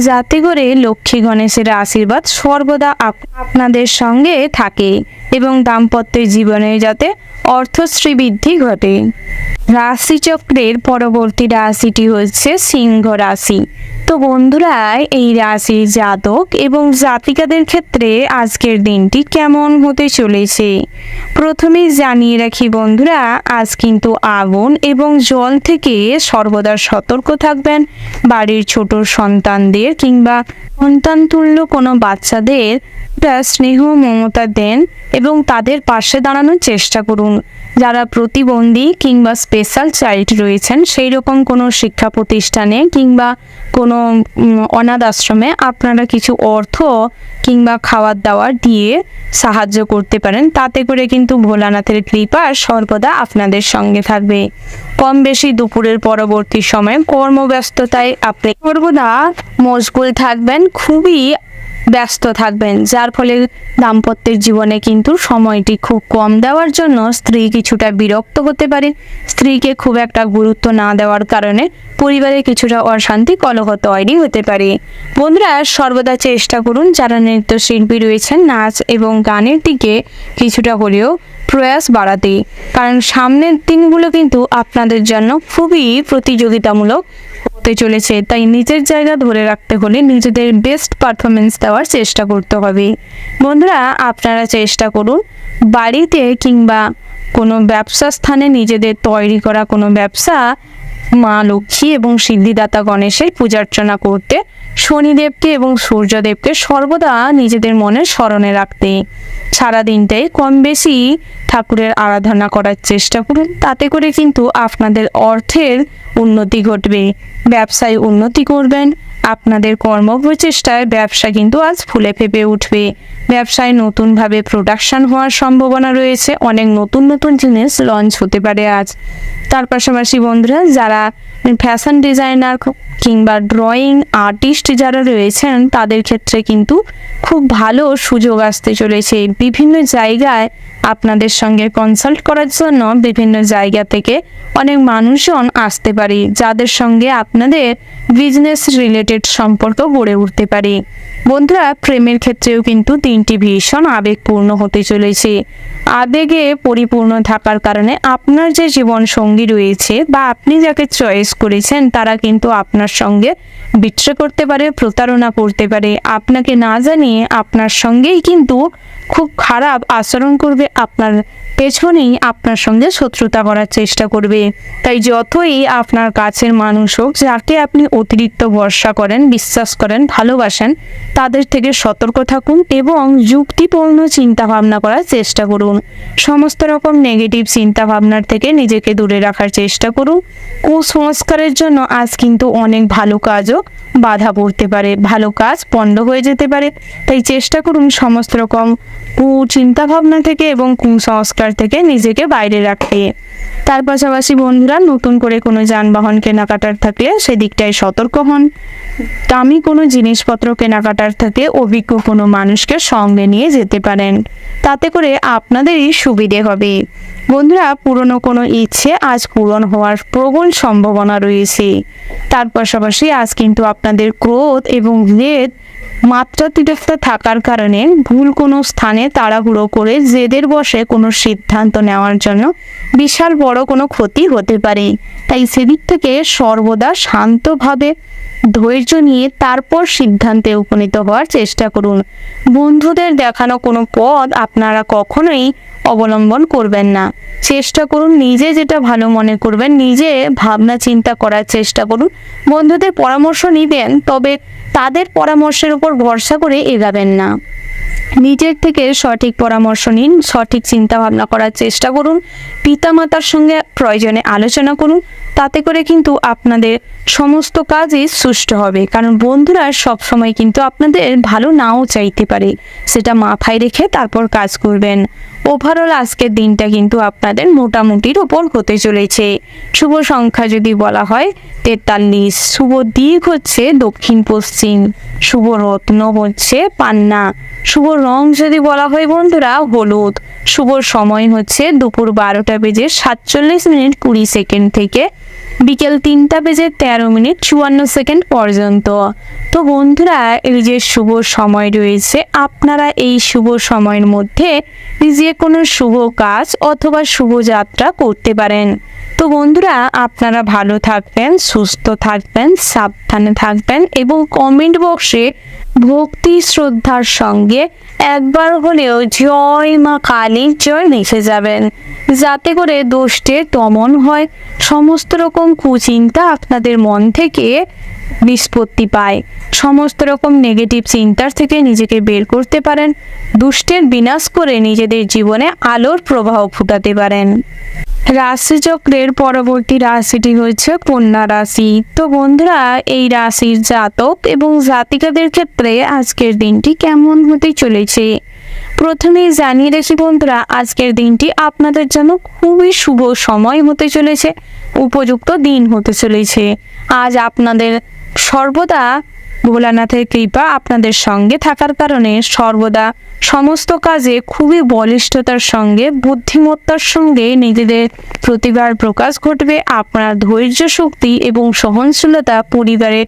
যাতে করে লক্ষ্মী গণেশের আশীর্বাদ সর্বদা আপনাদের সঙ্গে থাকে এবং দাম্পত্য জীবনে যাতে অর্থশ্রী বৃদ্ধি ঘটে। রাশিচক্রের পরবর্তী রাশিটি হচ্ছে সিংহ রাশি। তো বন্ধুরা এই রাশির জাতক এবং জাতিকাদের ক্ষেত্রে আজকের দিনটি কেমন হতে চলেছে প্রথমেই জানিয়ে রাখি বন্ধুরা, আজ কিন্তু আগুন এবং জল থেকে সর্বদা সতর্ক থাকবেন। বাড়ির ছোট সন্তানদের কিংবা সন্তান তুল্য কোনো বাচ্চাদের স্নেহ মমতা দেন এবং তাদের পাশে দাঁড়ানোর চেষ্টা করুন। যারা প্রতিবন্ধী কিংবা স্পেশাল চাইল্ড রয়েছেন, সেই রকম কোনো শিক্ষা প্রতিষ্ঠানে কিংবা কোনো অনাথ আশ্রমে আপনারা কিছু অর্থ কিংবা খাবার দাবার দিয়ে সাহায্য করতে পারেন, তাতে করে কিন্তু ভোলানাথের কৃপা সর্বদা আপনাদের সঙ্গে থাকবে। কম বেশি দুপুরের পরবর্তী সময়ে কর্মব্যস্ততায় আপনি সর্বদা মশগুল থাকবেন, খুবই ব্যস্ত থাকবেন, যার ফলে দাম্পত্যের জীবনে কিন্তু সময়টি খুব কম দেওয়ার জন্য স্ত্রী কিছুটা বিরক্ত হতে পারে। স্ত্রীকে খুব একটা গুরুত্ব না দেওয়ার কারণে পরিবারে কিছুটা অশান্তি কলহ তৈরি হতে পারে। বন্ধুরা, সর্বদা চেষ্টা করুন যারা নৃত্যশিল্পী রয়েছেন নাচ এবং গানের দিকে কিছুটা হলেও প্রয়াস বাড়াতে, কারণ সামনের দিনগুলো কিন্তু আপনাদের জন্য খুবই প্রতিযোগিতামূলক হতে চলেছে। তাই নিজের জায়গা ধরে রাখতে হলে নিজেদের বেস্ট পারফরমেন্স দেওয়ার চেষ্টা করতে হবে। বন্ধুরা, আপনারা চেষ্টা করুন বাড়িতে কিংবা কোনো ব্যবসা স্থানে নিজেদের তৈরি করা কোনো ব্যবসা মা লক্ষ্মী এবং সিদ্ধিদাতা গণেশের পূজার্চনা করতে, শনিদেবকে এবং সূর্যদেবকে সর্বদা নিজেদের মনে স্মরণে রাখতে। সারাদিনটাই কম বেশি ঠাকুরের আরাধনা করার চেষ্টা করুন, তাতে করে কিন্তু আপনাদের অর্থের উন্নতি ঘটবে, ব্যবসায় উন্নতি করবেন। আপনাদের কর্মপ্রচেষ্টায় ব্যবসা কিন্তু আজ ফুলে ফেঁপে উঠবে। ব্যবসায় নতুনভাবে প্রোডাকশন হওয়ার সম্ভাবনা রয়েছে, অনেক নতুন নতুন জিনিস লঞ্চ হতে পারে আজ। তার পাশাপাশি বন্ধুরা, যারা ফ্যাশন ডিজাইনার কিংবা ড্রয়িং আর্টিস্ট যারা রয়েছেন তাদের ক্ষেত্রে কিন্তু খুব ভালো সুযোগ আসতে চলেছে। বিভিন্ন জায়গায় আপনাদের সঙ্গে কনসাল্ট করার জন্য বিভিন্ন জায়গা থেকে অনেক মানুষজন আসতে পারে, যাদের সঙ্গে আপনাদের বিজনেস রিলেটেড সম্পর্ক গড়ে উঠতে পারে। বন্ধুরা, প্রেমের ক্ষেত্রেও কিন্তু দিনটি ভীষণ আবেগপূর্ণ হতে চলেছে। আবেগে পরিপূর্ণ থাকার কারণে আপনার যে জীবন সঙ্গী রয়েছে বা আপনি যাকে চয়েস করেছেন তারা কিন্তু আপনার সঙ্গে বিট্রে করতে পারে, প্রতারণা করতে পারে। আপনাকে না জানিয়ে আপনার সঙ্গেই কিন্তু খুব খারাপ আচরণ করবে, আপনার পেছনেই আপনার সঙ্গে শত্রুতা করার চেষ্টা করবে। তাই যতই আপনার কাছের মানুষ হোক, যাকে আপনি অতিরিক্ত ভরসা করেন, বিশ্বাস করেন, ভালোবাসেন, তাদের থেকে সতর্ক থাকুন এবং যুক্তিপূর্ণ চিন্তাভাবনা করার চেষ্টা করুন। সমস্ত রকম নেগেটিভ চিন্তাভাবনার থেকে নিজেকে দূরে রাখার চেষ্টা করুন। কুসংস্কারের জন্য আজ কিন্তু অনেক ভালো কাজও বাধা পড়তে পারে, ভালো কাজ পণ্ড হয়ে যেতে পারে। তাই চেষ্টা করুন সমস্ত রকম চিন্তাভাবনা থেকে এবং কুসংস্কার থেকে নিজেকে বাইরে রাখতে। তার পাশাপাশি বন্ধুরা, নতুন করে কোনো যানবাহন কেনাকাটার থাকলে সেদিকটায় সতর্ক হন। দামি কোনো জিনিসপত্র কেনাকাটার থাকলে অভিজ্ঞ কোনো মানুষকে সঙ্গে নিয়ে যেতে পারেন, তাতে করে আপনাদেরই সুবিধে হবে। বন্ধুরা, পুরনো কোনো ইচ্ছে আজ পূরণ হওয়ার প্রবল সম্ভাবনা রয়েছে। তার পাশাপাশি আজ কিন্তু আপনাদের ক্রোধ এবং জেদ মাত্রাতিরিক্ত থাকার কারণে ভুল কোনো স্থানে তাড়াহুড়ো করে জেদের বশে কোনো সিদ্ধান্ত নেওয়ার জন্য বিশাল বড় কোনো ক্ষতি হতে পারে। তাই সেদিক থেকে সর্বদা শান্তভাবে ধৈর্য নিয়ে তারপর সিদ্ধান্তে উপনীত হওয়ার চেষ্টা করুন। বন্ধুদের দেখানো কোনো পথ আপনারা কখনোই অবলম্বন করবেন না। চেষ্টা করুন নিজে যেটা ভালো মনে করবেন, নিজে ভাবনা চিন্তা করার চেষ্টা করুন। বন্ধুদের পরামর্শ নিবেন, তবে তাদের পরামর্শের উপর ভরসা করে এগাবেন না। নিজের থেকে সঠিক পরামর্শ নিন, সঠিক চিন্তা ভাবনা করার চেষ্টা করুন। পিতামাতার সঙ্গে প্রয়োজনে আলোচনা করুন, তাতে করে কিন্তু আপনাদের সমস্ত কাজই সুষ্ঠু হবে। কারণ বন্ধুরা সবসময় কিন্তু আপনাদের ভালো নাও চাইতে পারে, সেটা মাথায় রেখে তারপর কাজ করবেন। ওভারঅল আজকের দিনটা কিন্তু আপনাদের মোটামুটির ওপর হতে চলেছে। শুভ সংখ্যা যদি বলা হয় 43, শুভ দিক হচ্ছে দক্ষিণ পশ্চিম, শুভ রত্ন হচ্ছে পান্না, শুভ রং যদি বলা হয় বন্ধুরা হলুদ, শুভ সময় হচ্ছে দুপুর 12:47 থেকে বিকেল 3:13 পর্যন্ত। তো বন্ধুরা, এই যে শুভ সময় রয়েছে, আপনারা এই শুভ সময়ের মধ্যে যে কোনো শুভ কাজ অথবা শুভ যাত্রা করতে পারেন। তো বন্ধুরা, আপনারা ভালো থাকবেন, সুস্থ থাকবেন, সাবধানে থাকবেন এবং কমেন্ট বক্সে ভক্তি শ্রদ্ধার সঙ্গে একবার হলেও জয় মা কালী জয় লিখে যাবেন, যাতে করে দোষের দমন হয়, সমস্ত রকম কুচিন্তা আপনাদের মন থেকে নিষ্পত্তি পায়, সমস্ত রকম নেগেটিভ চিন্তার থেকে নিজেকে বের করতে পারেন, দুষ্টের বিনাশ করে নিজেদের জীবনে আলোর প্রবাহ ফুটাতে পারেন। রাশিচক্রের পরবর্তী রাশিটি হচ্ছে কন্যা রাশি। তো বন্ধুরা, এই রাশির জাতক এবং জাতিকাদের ক্ষেত্রে আজকের দিনটি কেমন হতে চলেছে প্রথমেই জানিয়ে রাখি বন্ধুরা, আজকের দিনটি আপনাদের জন্য খুবই শুভ সময় হতে চলেছে, উপযুক্ত দিন হতে চলেছে। আজ আপনাদের সর্বদা ভোলানাথের কৃপা আপনাদের সঙ্গে থাকার কারণে সর্বদা সমস্ত কাজে খুবই বলিষ্ঠতার সঙ্গে বুদ্ধিমত্তার সঙ্গে নিজেদের প্রতিভার প্রকাশ ঘটবে। আপনার ধৈর্য শক্তি এবং সহনশীলতা পরিবারে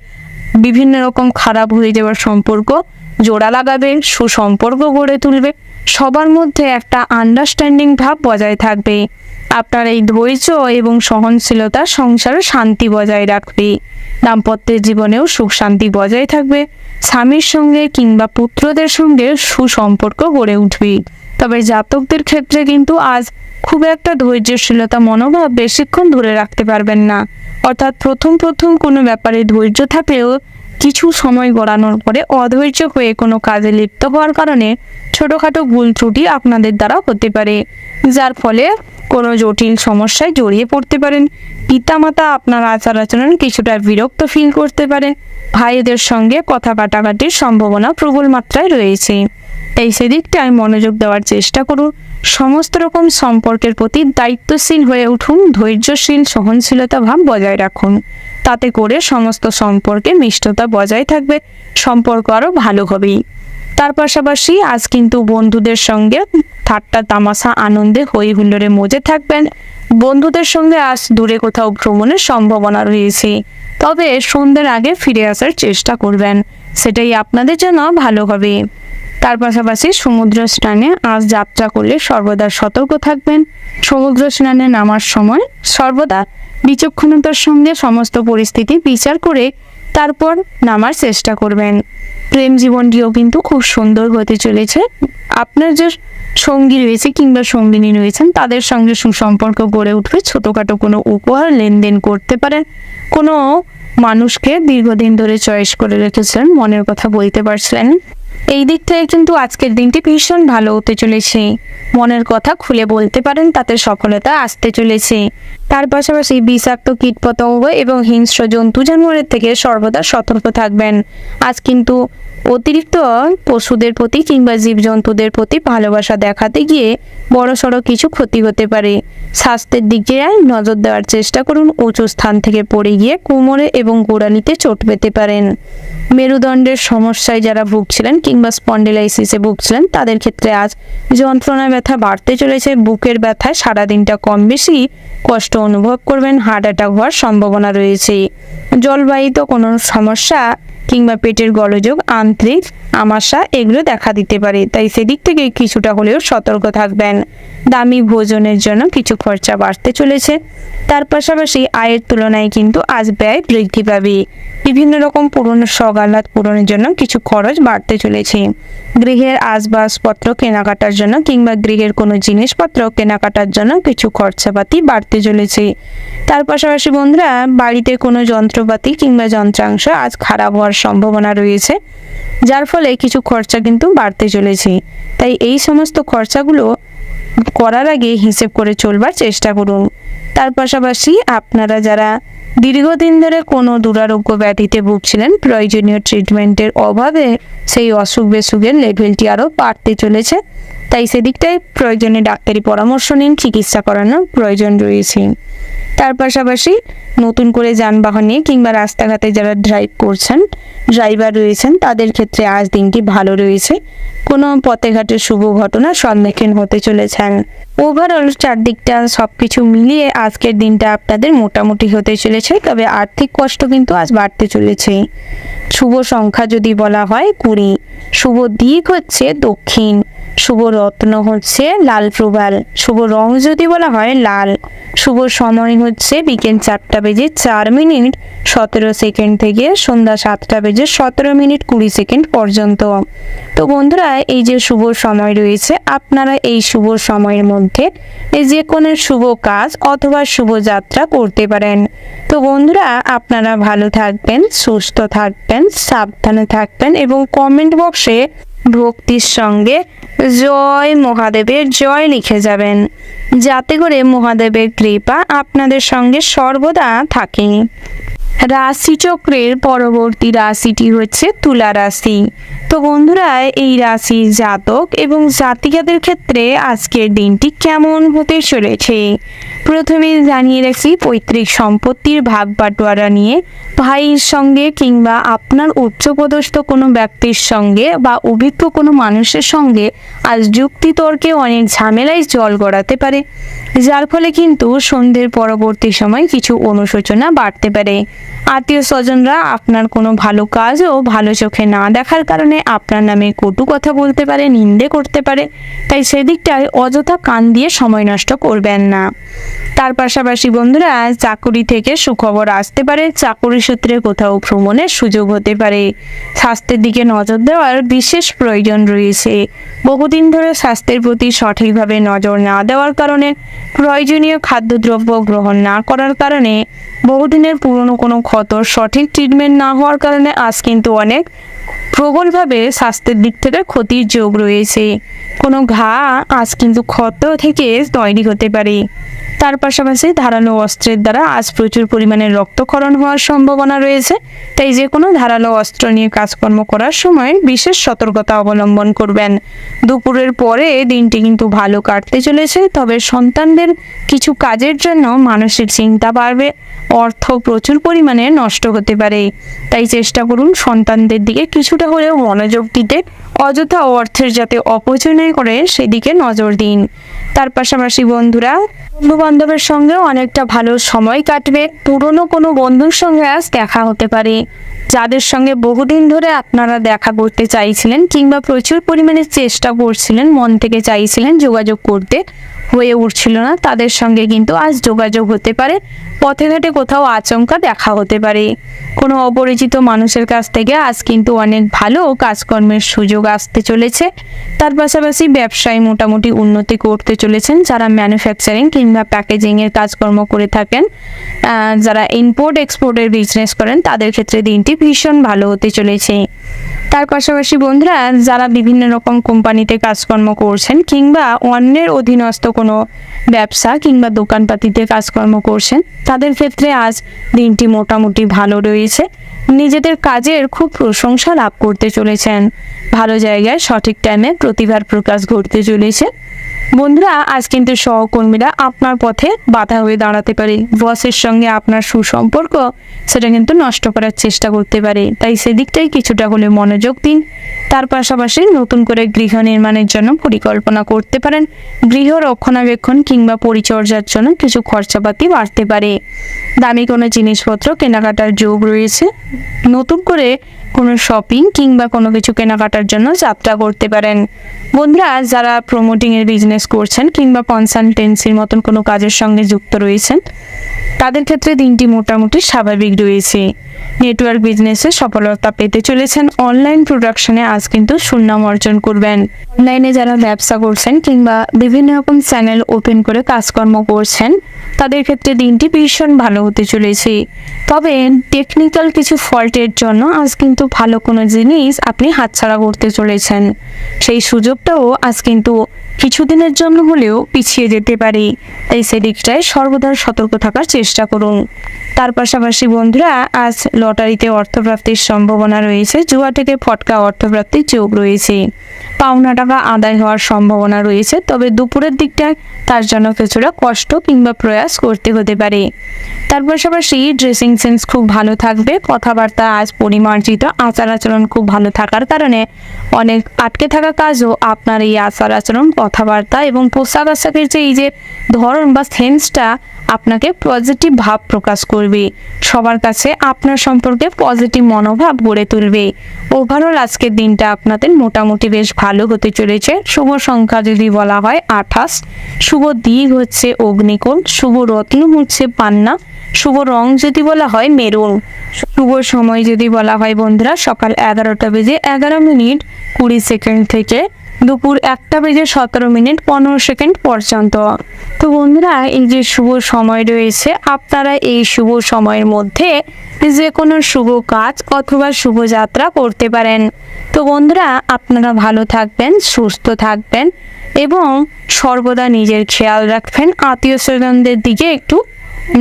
বিভিন্ন রকম খারাপ হয়ে যাওয়ার সম্পর্ক জোড়া লাগাবে, সুসম্পর্ক গড়ে তুলবে, সবার মধ্যে একটা আন্ডারস্ট্যান্ডিং ভাব বজায় থাকবে। আপনার এই ধৈর্য এবং সহনশীলতা সংসারে শান্তি বজায় রাখবে। দাম্পত্যের জীবনেও সুখ শান্তি বজায় থাকবে। স্বামীর সঙ্গে কিংবা পুত্রদের সঙ্গে সুসম্পর্ক গড়ে উঠবে। তবে জাতকদের ক্ষেত্রে কিন্তু আজ খুব একটা ধৈর্যশীলতা মনোভাব বেশিক্ষণ ধরে রাখতে পারবেন না। অর্থাৎ প্রথম কোনো ব্যাপারে ধৈর্য থাকলেও কিছু সময় গড়ানোর পরে অধৈর্য হয়ে কোনো কাজে লিপ্ত হওয়ার কারণে ছোটোখাটো ভুল ত্রুটি আপনাদের দ্বারা হতে পারে, যার ফলে কোনো জটিল সমস্যায় জড়িয়ে পড়তে পারেন। পিতামাতা আপনার আচার আচরণ কিছুটা বিরক্ত ফিল করতে পারে। ভাইদের সঙ্গে কথা কাটাকাটির সম্ভাবনা প্রবল মাত্রায় রয়েছে, তাই সেদিকটায় মনোযোগ দেওয়ার চেষ্টা করুন। সমস্ত রকম সম্পর্কের প্রতি দায়িত্বশীল হয়ে উঠুন, ধৈর্যশীল সহনশীলতা ভাব বজায় রাখুন। তাতে করে সমস্ত সম্পর্কে মিষ্টতা বজায় থাকবে, সম্পর্ক আরও ভালো হবে। তার পাশাপাশি আজ কিন্তু বন্ধুদের সঙ্গে ঠাট্টা তামাশা আনন্দে হই হুল্লোড়ে মজে থাকবেন। বন্ধুদের সঙ্গে আজ দূরে কোথাও ভ্রমণের সম্ভাবনা রয়েছে, তবে সন্ধ্যের আগে ফিরে আসার চেষ্টা করবেন, সেটাই আপনাদের জন্য ভালো হবে। তার পাশাপাশি সমুদ্র স্নানে আজ যাত্রা করলে সর্বদা সতর্ক থাকবেন। সমুদ্র স্নানে নামার সময় সর্বদা বিচক্ষণতার সঙ্গে সমস্ত পরিস্থিতি বিচার করে তারপর নামার চেষ্টা করবেন। প্রেম জীবনটিও কিন্তু খুব সুন্দর হতে চলেছে। আপনার যে সঙ্গী রয়েছে কিংবা সঙ্গিনী রয়েছেন তাদের সঙ্গে সুসম্পর্ক গড়ে উঠবে। ছোটোখাটো কোনো উপহার লেনদেন করতে পারেন। কোনো মানুষকে দীর্ঘদিন ধরে চয়েস করে রেখেছেন, মনের কথা বলতে পারছিলেন, এই দিক থেকে কিন্তু আজকের দিনটি ভীষণ ভালো হতে চলেছে। মনের কথা খুলে বলতে পারেন, তাতে সফলতা আসতে চলেছে। তার পাশাপাশি বিষাক্ত কীটপতঙ্গ এবং হিংস্র জন্তু জানোয়ারের থেকে সর্বদা সতর্ক থাকবেন। আজ কিন্তু অতিরিক্ত পশুদের প্রতি কিংবা জীবজন্তুদের প্রতি ভালোবাসা দেখাতে গিয়ে বড়সড় কিছু ক্ষতি হতে পারে। স্বাস্থ্যের দিকে নজর দেওয়ার চেষ্টা করুন। উঁচু স্থান থেকে পড়ে গিয়ে কোমরে এবং গোড়ালিতে চোট পেতে পারেন। মেরুদণ্ডের সমস্যায় যারা ভুগছিলেন কিংবা স্পন্ডিলাইসিসে ভুগছিলেন তাদের ক্ষেত্রে আজ যন্ত্রণা ব্যথা বাড়তে চলেছে। বুকের ব্যথায় সারাদিনটা কম বেশি কষ্ট অনুভব করবেন। হার্ট অ্যাটাক হওয়ার সম্ভাবনা রয়েছে। জলবাহিত কোনো সমস্যা কিংবা পেটের গোলযোগ, আন্ত্রিক আমাশা এগুলো দেখা দিতে পারে, তাই সেদিক থেকে কিছুটা হলেও সতর্ক থাকবেন। দামি ভোজনের জন্য কিছু খরচা বাড়তে চলেছে। তার পাশাপাশি আয়ের তুলনায় কিন্তু আজ ব্যয় বৃদ্ধি পাবে। বিভিন্ন রকম পুরনো সওগাত পূরণের জন্য কিছু খরচ বাড়তে চলেছে। গৃহের আসবাবপত্র কেনাকাটার জন্য কিংবা গৃহের কোনো জিনিসপত্র কেনাকাটার জন্য কিছু খরচাপাতি বাড়তে চলেছে। তার পাশাপাশি বন্ধুরা, বাড়িতে কোনো যন্ত্রপাতি কিংবা যন্ত্রাংশ আজ খারাপ হওয়ার সম্ভাবনা রয়েছে, যার ফলে কিছু খরচা কিন্তু বাড়তে চলেছে। তাই এই সমস্ত খরচাগুলো করার আগে হিসেব করে চলবার চেষ্টা করুন। তার পাশাপাশি আপনারা যারা দীর্ঘদিন ধরে কোনো দুরারোগ্য ব্যাধিতে ভুগছিলেন, প্রয়োজনীয় ট্রিটমেন্টের অভাবে সেই অসুখ বিসুখের লেভেলটি আরও বাড়তে চলেছে, তাই সেদিকটায় প্রয়োজনে ডাক্তারি পরামর্শ নিন, চিকিৎসা করানোর প্রয়োজন রয়েছে। তার পাশাপাশি নতুন করে যানবাহন নিয়ে কিংবা রাস্তাঘাটে যারা ড্রাইভ করছেন, ড্রাইভার রয়েছেন, তাদের ক্ষেত্রে আজ দিনটি ভালো রয়েছে। কোনো পথে ঘাটে শুভ ঘটনার সম্মুখীন হতে চলেছেন। ওভারঅল চারদিকটা সব কিছু মিলিয়ে আজকের দিনটা আপনাদের মোটামুটি হতে চলেছে, তবে আর্থিক কষ্ট কিন্তু আজ বাড়তে চলেছে। শুভ সংখ্যা যদি বলা হয় 20, শুভ দিক হচ্ছে দক্ষিণ, শুভ রত্ন হচ্ছে লাল প্রবাল, শুভ রং যদি বলা হয় লাল, শুভ সময় হচ্ছে বিকেল 4:04 থেকে সন্ধ্যা 7:17 পর্যন্ত। তো বন্ধুরা, এই যে শুভ সময় রয়েছে, আপনারা এই শুভ সময়ের মধ্যে যে কোনো শুভ কাজ অথবা শুভ যাত্রা করতে পারেন। তো বন্ধুরা, আপনারা ভালো থাকবেন, সুস্থ থাকবেন, সাবধানে থাকবেন এবং কমেন্ট বক্সে ভক্তির সঙ্গে জয় মহাদেবের জয় লিখে যাবেন, যাতে করে মহাদেবের কৃপা আপনাদের সঙ্গে সর্বদা থাকে। রাশিচক্রের পরবর্তী রাশিটি হচ্ছে তুলা রাশি। তো বন্ধুরা, এই রাশির জাতক এবং জাতিকাদের ক্ষেত্রে আজকের দিনটি কেমন হতে চলেছে। প্রথমে জানিয়ে রাখি, পৈতৃক সম্পত্তির ভাগ বাটোয়ারা নিয়ে ভাইয়ের সঙ্গে কিংবা আপনার উচ্চপদস্থ কোনো ব্যক্তির সঙ্গে বা অভিজ্ঞ কোনো মানুষের সঙ্গে আজ যুক্তিতর্কে অনেক ঝামেলায় জল গড়াতে পারে, যার ফলে কিন্তু সন্ধ্যের পরবর্তী সময় কিছু অনুশোচনা বাড়তে পারে। আত্মীয় স্বজনরা আপনার কোনো ভালো কাজও ভালো চোখে না দেখার কারণে আপনার নামে কটু কথা বলতে পারে, নিন্দে করতে পারে। তাই সেদিকটায় অযথা কান দিয়ে সময় নষ্ট করবেন না। তার পাশাপাশি বন্ধুরা, চাকরি থেকে সুখবর আসতে পারে, চাকরি সূত্রে কোথাও ভ্রমণের সুযোগ হতে পারে। স্বাস্থ্যের দিকে নজর দেওয়ার বিশেষ প্রয়োজন রয়েছে। বহুদিন ধরে স্বাস্থ্যের প্রতি সঠিকভাবে নজর না দেওয়ার কারণে, প্রয়োজনীয় খাদ্যদ্রব্য গ্রহণ না করার কারণে, বহুদিনের পুরনো কোনো ক্ষতর সঠিক ট্রিটমেন্ট না হওয়ার কারণে আজ কিন্তু অনেক প্রবলভাবে স্বাস্থ্যের দিক থেকে ক্ষতির যোগ রয়েছে। কোনো ঘা আজ কিন্তু ক্ষত থেকে তৈরি হতে পারে। তার পাশাপাশি ধারালো অস্ত্রের দ্বারা আজ প্রচুর পরিমাণে রক্তক্ষরণ হওয়ার সম্ভাবনা রয়েছে। তাই যে কোনো ধারালো অস্ত্র নিয়ে কাজকর্ম করার সময় বিশেষ সতর্কতা অবলম্বন করবেন। দুপুরের পরে দিনটি কিন্তু ভালো কাটতে চলেছে, তবে সন্তানদের কিছু কাজের জন্য মানসিক চিন্তা বাড়বে, অর্থ প্রচুর পরিমাণে নষ্ট হতে পারে। তাই চেষ্টা করুন সন্তানদের দিকে কিছুটা হলেও মনোযোগ দিতে, অযথা অর্থের যাতে অপচয় না করে সেদিকে নজর দিন। তার পাশাপাশি বন্ধুরা, বন্ধু বান্ধবের সঙ্গেও অনেকটা ভালো সময় কাটবে। পুরনো কোনো বন্ধুর সঙ্গে আজ দেখা হতে পারে। যাদের সঙ্গে বহুদিন ধরে আপনারা দেখা করতে চাইছিলেন কিংবা প্রচুর পরিমাণে চেষ্টা করছিলেন, মন থেকে চাইছিলেন যোগাযোগ করতে, হয়ে উঠছিল না, তাদের সঙ্গে কিন্তু আজ যোগাযোগ হতে পারে। পথে ঘাটে কোথাও আচমকা দেখা হতে পারে। কোনো অপরিচিত মানুষের কাছ থেকে আজ কিন্তু অনেক ভালো কাজকর্মের সুযোগ আসতে চলেছে। তার পাশাপাশি ব্যবসায় মোটামুটি উন্নতি করতে চলেছেন। যারা ম্যানুফ্যাকচারিং কিংবা প্যাকেজিংয়ের কাজকর্ম করে থাকেন, যারা ইম্পোর্ট এক্সপোর্টের বিজনেস করেন, তাদের ক্ষেত্রে দিনটি ভীষণ ভালো হতে চলেছে। তার পাশাপাশি বন্ধুরা, যারা বিভিন্ন রকম কোম্পানিতে কাজকর্ম করছেন কিংবা অন্যের অধীনস্থ কোনো ব্যবসা কিংবা দোকানপাতিতে কাজকর্ম করছেন, তাদের ক্ষেত্রে আজ দিনটি মোটামুটি ভালো রয়েছে। নিজেদের কাজের খুব প্রশংসা লাভ করতে চলেছেন। ভালো জায়গায় সঠিক টাইমে প্রতিভার প্রকাশ ঘটতে চলেছে। বন্ধুরা, আজ কিন্তু সহকর্মীরা আপনার পথে বাধা হয়ে দাঁড়াতে পারে। বসের সঙ্গে আপনার সুসম্পর্ক সেটা কিন্তু নষ্ট করার চেষ্টা করতে পারে। তাই সেদিকটাই কিছুটা হলে মনোযোগ দিন। তার পাশাপাশি নতুন করে গৃহ নির্মাণের জন্য পরিকল্পনা করতে পারেন। গৃহ রক্ষণাবেক্ষণ কিংবা পরিচর্যার জন্য কিছু খরচাপাতি বাড়তে পারে। দামি কোনো জিনিসপত্র কেনাকাটার যোগ রয়েছে। নতুন করে কোনো শপিং কিংবা কোনো কিছু কেনাকাটার জন্য যাত্রা করতে পারেন। বন্ধুরা, যারা প্রমোটিংয়ের বিজনেস করছেন কিংবা কনসালটেন্সির মতন কোনো কাজের সঙ্গে যুক্ত রয়েছেন, তাদের ক্ষেত্রে দিনটি মোটামুটি স্বাভাবিক রয়েছে। নেটওয়ার্ক বিজনেসে সফলতা পেতে চলেছেন। অনলাইন প্রোডাকশনে আজ কিন্তু সুনাম অর্জন করবেন। অনলাইনে যারা ব্যবসা করছেন কিংবা বিভিন্ন রকম চ্যানেল ওপেন করে কাজকর্ম করছেন, তাদের ক্ষেত্রে দিনটি ভীষণ ভালো হতে চলেছে। তবে টেকনিক্যাল কিছু ফল্টের জন্য আজ কিন্তু ভালো কোনো জিনিস আপনি হাতছাড়া করতে চলেছেন। সেই সুযোগটাও আজ কিন্তু কিছুদিনের জন্য হলেও পিছিয়ে যেতে পারে। তাই সেদিকটায় সর্বদা সতর্ক থাকার চেষ্টা করুন। তার পাশাপাশি বন্ধুরা, আজ লটারিতে অর্থপ্রাপ্তির সম্ভাবনা রয়েছে। জুয়া থেকে ফটকা অর্থপ্রাপ্তির যোগ রয়েছে। পাওনা টাকা আদায় হওয়ার সম্ভাবনা রয়েছে, তবে দুপুরের দিকটায় তার জন্য কিছুটা কষ্ট কিংবা প্রয়াস করতে হতে পারে। তার পাশাপাশি ড্রেসিং সেন্স খুব ভালো থাকবে। কথাবার্তা আজ পরিমার্জিত। আচার আচরণ খুব ভালো থাকার কারণে অনেক আটকে থাকা কাজও আপনার এই আচার আচরণ, কথাবার্তা এবং পোশাক আশাকের যে এই যে ধরন বা সেন্সটা আপনাকে পজিটিভ ভাব প্রকাশ করবে। সবার কাছে আপনার সম্পর্কে পজিটিভ মনোভাব গড়ে তুলবে। ওভারঅল আজকের দিনটা আপনাদের মোটামুটি বেশ ভালো হতে চলেছে। শুভ সংখ্যা যদি বলা হয় 28, শুভ দিক হচ্ছে অগ্নিকোণ, শুভ রত্ন হচ্ছে পান্না, শুভ রং যদি বলা হয় মেরুন, শুভ সময় যদি বলা হয় বন্ধুরা সকাল 11টা বেজে 11 মিনিট 20 সেকেন্ড থেকে দুপুর 1টা বেজে 17 মিনিট 15 সেকেন্ড পর্যন্ত। তো বন্ধুরা, এই যে শুভ সময় রয়েছে, আপনারা এই শুভ সময়ের মধ্যে যে কোনো শুভ কাজ অথবা শুভযাত্রা করতে পারেন। তো বন্ধুরা, আপনারা ভালো থাকবেন, সুস্থ থাকবেন এবং সর্বদা নিজের খেয়াল রাখবেন। আত্মীয় স্বজনদের দিকে একটু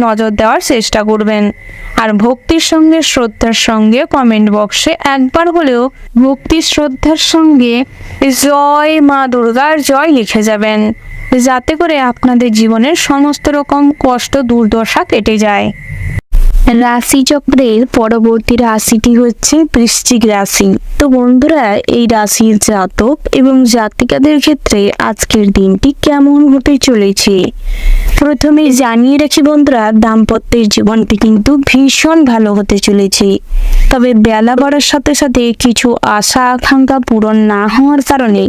নজর দেওয়ার চেষ্টা করবেন। আর ভক্তির সঙ্গে শ্রদ্ধার সঙ্গে কমেন্ট বক্সে একবার হলেও ভক্তি শ্রদ্ধার সঙ্গে জয় মা দুর্গার জয় লিখে যাবেন, যাতে করে আপনাদের জীবনের সমস্ত রকম কষ্ট দুর্দশা কেটে যায়। রাশিচক্রের পরবর্তী রাশিটি হচ্ছে বৃশ্চিক রাশি। তো বন্ধুরা, এই রাশির জাতক এবং জাতিকাদের ক্ষেত্রে আজকের দিনটি কেমন হতে চলেছে প্রথমে জানিয়ে রাখি বন্ধুরা, দাম্পত্যের জীবনটি কিন্তু ভীষণ ভালো হতে চলেছে। তবে বেলা বাড়ার সাথে সাথে কিছু আশা আকাঙ্ক্ষা পূরণ না হওয়ার কারণে,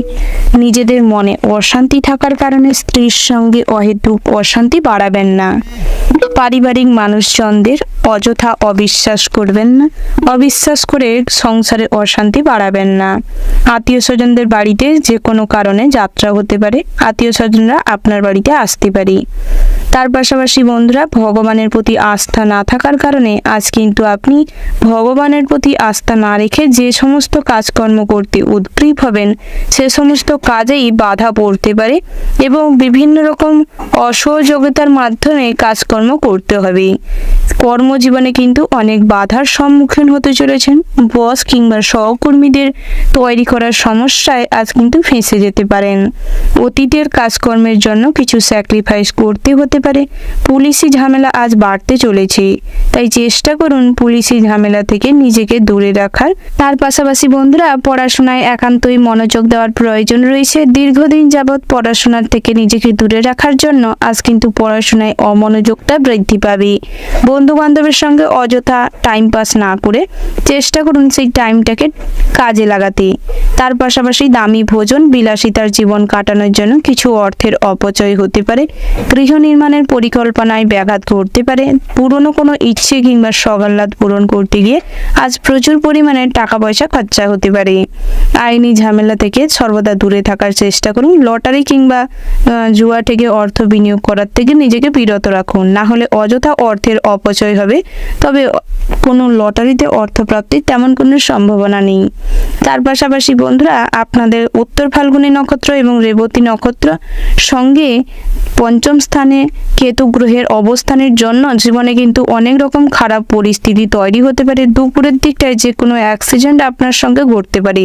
নিজেদের মনে অশান্তি থাকার কারণে স্ত্রীর সঙ্গে অহেতুক অশান্তি বাড়াবেন না। পারিবারিক মানুষজনদের অযথা অবিশ্বাস করবেন না, অবিশ্বাস করে সংসারে অশান্তি বাড়াবেন না। আত্মীয় স্বজনদের বাড়িতে যে কোনো কারণে যাত্রা হতে পারে, আত্মীয় স্বজনরা আপনার বাড়িতে আসতে পারে। তার পাশাপাশি বন্ধুরা, ভগবানের প্রতি আস্থা না থাকার কারণে আজ কিন্তু আপনি ভগবানের প্রতি আস্থা না রেখে যে সমস্ত কাজকর্ম করতে উদ্গ্রীব হবেন, সে সমস্ত কাজেই বাধা পড়তে পারে এবং বিভিন্ন রকম অসহযোগিতার মাধ্যমে কাজকর্ম করতে হবে। কর্মজীবনে কিন্তু অনেক বাধার সম্মুখীন হতে চলেছেন। বস কিংবা সহকর্মীদের তৈরি করার সমস্যায় আজ কিন্তু ফেঁসে যেতে পারেন। অতীতের কাজকর্মের জন্য কিছু স্যাক্রিফাইস করতে হতে পারে। পুলিশি ঝামেলা আজ বাড়তে চলেছে, তাই চেষ্টা করুন পুলিশি ঝামেলা থেকে নিজেকে দূরে রাখার। তার পাশাপাশি বন্ধুরা, পড়াশোনায় একান্তই মনোযোগ দেওয়ার প্রয়োজন রয়েছে। দীর্ঘদিন যাবৎ পড়াশোনার থেকে নিজেকে দূরে রাখার জন্য আজ কিন্তু পড়াশোনায় অমনোযোগটা বৃদ্ধি পাবে। বন্ধু বান্ধবের সঙ্গে অযথা টাইম পাস না করে চেষ্টা করুন সেই টাইমটাকে কাজে লাগাতে। তার পাশাপাশি দামি ভোজন বিলাসিতার জীবন কাটানোর জন্য কিছু অর্থের অপচয় হতে পারে। গৃহ নির্মাণের পরিকল্পনায় ব্যাঘাত ঘটতে পারে। পুরনো কোনো ইচ্ছে কিংবা সগাল্লাদ পূরণ করতে গিয়ে আজ প্রচুর পরিমাণে টাকা পয়সা খরচা হতে পারে। আইনি ঝামেলা থেকে সর্বদা দূরে থাকার চেষ্টা করুন। লটারি কিংবা জুয়া থেকে অর্থ বিনিয়োগ করার থেকে নিজেকে বিরত রাখুন, না হলে অযথা অর্থের অপচয় হবে। তবে কোনো লটারিতে অর্থপ্রাপ্তির তেমন কোনো সম্ভাবনা নেই। তার পাশাপাশি বন্ধুরা, আপনাদের উত্তর ফাল্গুনী নক্ষত্র এবং রেবতী নক্ষত্র সঙ্গে পঞ্চম স্থানে কেতু গ্রহের অবস্থানের জন্য জীবনে কিন্তু অনেক রকম খারাপ পরিস্থিতি তৈরি হতে পারে। দুপুরের দিকটায় যে কোনো অ্যাক্সিডেন্ট আপনার সঙ্গে ঘটতে পারে।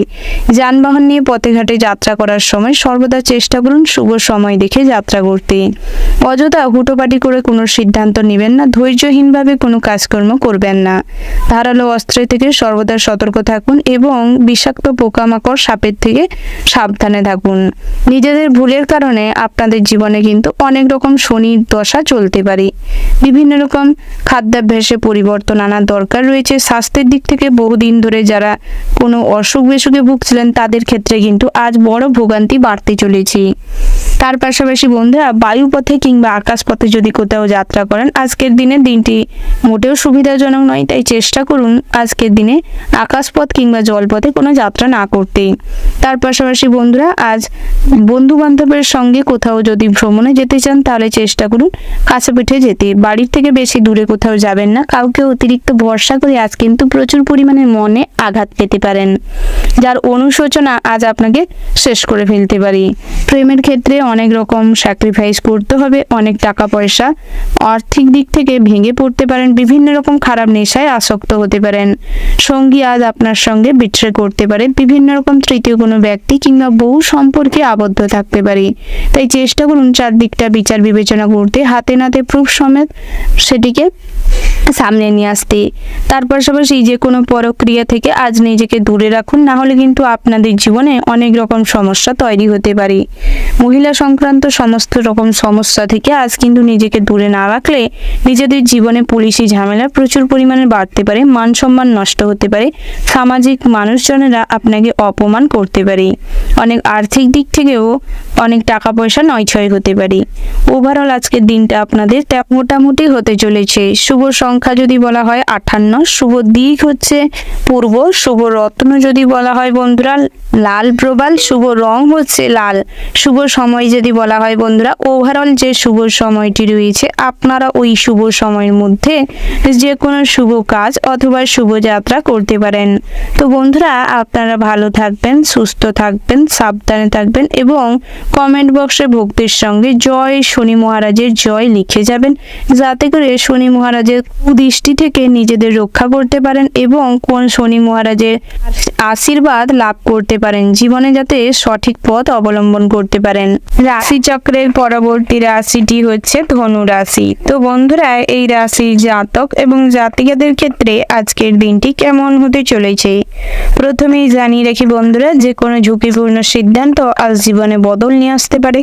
যানবাহন নিয়ে পথে ঘাটে যাত্রা করার সময় সর্বদা চেষ্টা করুন শুভ সময় দেখে যাত্রা করতে। অযথা হুটোপাটি করে কোনো সিদ্ধান্ত নেবেন না। ধৈর্যহীনভাবে কোনো কাজকর্ম করবেন না। ধারালো অস্ত্রের থেকে সর্বদা সতর্ক থাকুন এবং বিষাক্ত পোকামাকড় সাপের থেকে সাবধানে থাকুন। নিজেদের ভুলের কারণে আপনাদের জীবনে কিন্তু অনেক রকম শনির দশা চলতে পারে। বিভিন্ন রকম খাদ্যাভ্যাসে পরিবর্তন আনার দরকার রয়েছে। স্বাস্থ্যের দিক থেকে বহুদিন ধরে যারা কোনো অসুখ বিসুখে ভুগছিলেন, তাদের ক্ষেত্রে কিন্তু আজ বড় ভোগান্তি বাড়তে চলেছে। তার পাশাপাশি বন্ধুরা, বায়ুপথে কিংবা আকাশপথে যদি কোথাও যাত্রা করেন, আজকের দিনে দিনটি মোটেও সুবিধাজনক নয়। তাই চেষ্টা করুন আজকের দিনে আকাশপথ কিংবা জলপথে কোনো যাত্রা না করতে। তার পাশাপাশি বন্ধুরা, আজ বন্ধু বান্ধবের সঙ্গে কোথাও যদি ভ্রমণে যেতে চান, তাহলে চেষ্টা করুন কাছে পিঠে যেতে। বাড়ির থেকে বেশি দূরে কোথাও যাবেন না। কাউকে অতিরিক্ত ভরসা করে আজ কিন্তু প্রচুর পরিমাণে মনে আঘাত পেতে পারেন, যার অনুশোচনা আজ আপনাকে শেষ করে ফেলতে পারে। প্রেমের ক্ষেত্রে অনেক রকম স্যাক্রিফাইস করতে হবে। অনেক টাকা পয়সা আর্থিক দিক থেকে ভেঙে পড়তে পারেন। বিভিন্ন রকম খারাপ নেশায় আসক্ত হতে পারেন। সঙ্গী আজ আপনার সঙ্গে বিট্রে করতে পারে। বিভিন্ন রকম তৃতীয় কোনো ব্যক্তি কিংবা বহু সম্পর্কে আবদ্ধ থাকতে পারে। তাই চেষ্টা করুন চারদিকটা বিচার বিবেচনা করতে, হাতে নাতে প্রুফ সমেত সেটিকে সামনে নিয়ে আসতে। তার পাশাপাশি যে কোনো প্রক্রিয়া থেকে আজ নিজেকে দূরে রাখুন, না হলে কিন্তু আপনাদের জীবনে অনেক রকম সমস্যা তৈরি হতে পারে। মহিলা সংক্রান্ত সমস্ত রকম সমস্যা থেকে আজ কিন্তু নিজেকে দূরে না রাখলে নিজেদের জীবনে পুলিশি ঝামেলা প্রচুর পরিমাণে বাড়তে পারে। মান সম্মান নষ্ট হতে পারে। সামাজিক মানুষজনেরা আপনাকে অপমান করতে পারে। অনেক আর্থিক দিক থেকেও অনেক টাকা পয়সা নয়ছয় হতে পারে। ওভারঅল আজকের দিনটা আপনাদের মোটামুটি হতে চলেছে। শুভ শুভ সংখ্যা যদি বলা হয় 58, শুভ দিক হচ্ছে পূর্ব, শুভ রত্ন যদি বলা হয় বন্ধুরা লাল প্রবাল, শুভ রং হচ্ছে লাল, শুভ সময় যদি বলা হয় বন্ধুরা ওভারঅল যে শুভ সময়টি রয়েছে আপনারা ওই শুভ সময়ের মধ্যে যে কোনো শুভ কাজ অথবা শুভ যাত্রা করতে পারেন। তো বন্ধুরা আপনারা ভালো থাকবেন, সুস্থ থাকবেন, সাবধানে থাকবেন এবং কমেন্ট বক্সে ভক্তির সঙ্গে জয় শনি মহারাজের জয় লিখে যাবেন, যাতে করে শনি মহারাজের কুদৃষ্টি থেকে নিজেদের রক্ষা করতে পারেন এবং কোন শনি মহারাজের আশীর্বাদ লাভ করতে পারেন, জীবনে যাতে সঠিক পথ অবলম্বন করতে পারেন। রাশিচক্রের পরবর্তী রাশিটি হচ্ছে ধনু রাশি। তো বন্ধুরা এই রাশির জাতক এবং জাতিকাদের ক্ষেত্রে আজকের দিনটি কেমন হতে চলেছে প্রথমেই জানিয়ে রাখি বন্ধুরা, যে কোনো ঝুঁকিপূর্ণ সিদ্ধান্ত আজ জীবনে বদল নিয়ে আসতে পারে।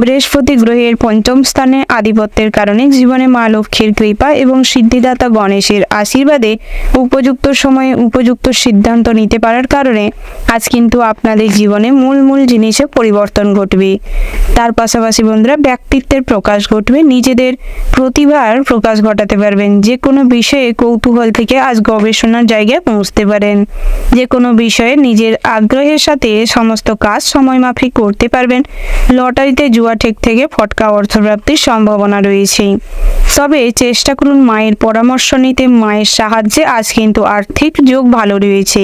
বৃহস্পতি গ্রহের পঞ্চম স্থানে আধিপত্যের কারণে জীবনে মা লক্ষ্মীর কৃপা এবং সিদ্ধিদাতা গণেশের আশীর্বাদে উপযুক্ত সময়ে উপযুক্ত সিদ্ধান্ত নিতে পারার কারণে আজ কিন্তু আপনাদের জীবনে মূল জিনিসে পরিবর্তন ঘটবে। তার পাশাপাশি বন্ধুরা ব্যক্তিত্বের প্রকাশ ঘটবে, নিজেদের প্রতিভার প্রকাশ ঘটাতে পারবেন, যে কোনো বিষয়ে কৌতূহল থেকে আজ গবেষণার জায়গায় পৌঁছতে পারেন, যে কোনো বিষয়ে নিজের আগ্রহের সাথে সমস্ত কাজ সময়মাফিক করতে পারবেন। লটারিতে জুয়া ঠেক থেকে ফটকা অর্থপ্রাপ্তির সম্ভাবনা রয়েছে, তবে চেষ্টা করুন মায়ের পরামর্শ নিতে, মায়ের সাহায্যে আজ কিন্তু আর্থিক যোগ ভালো রয়েছে।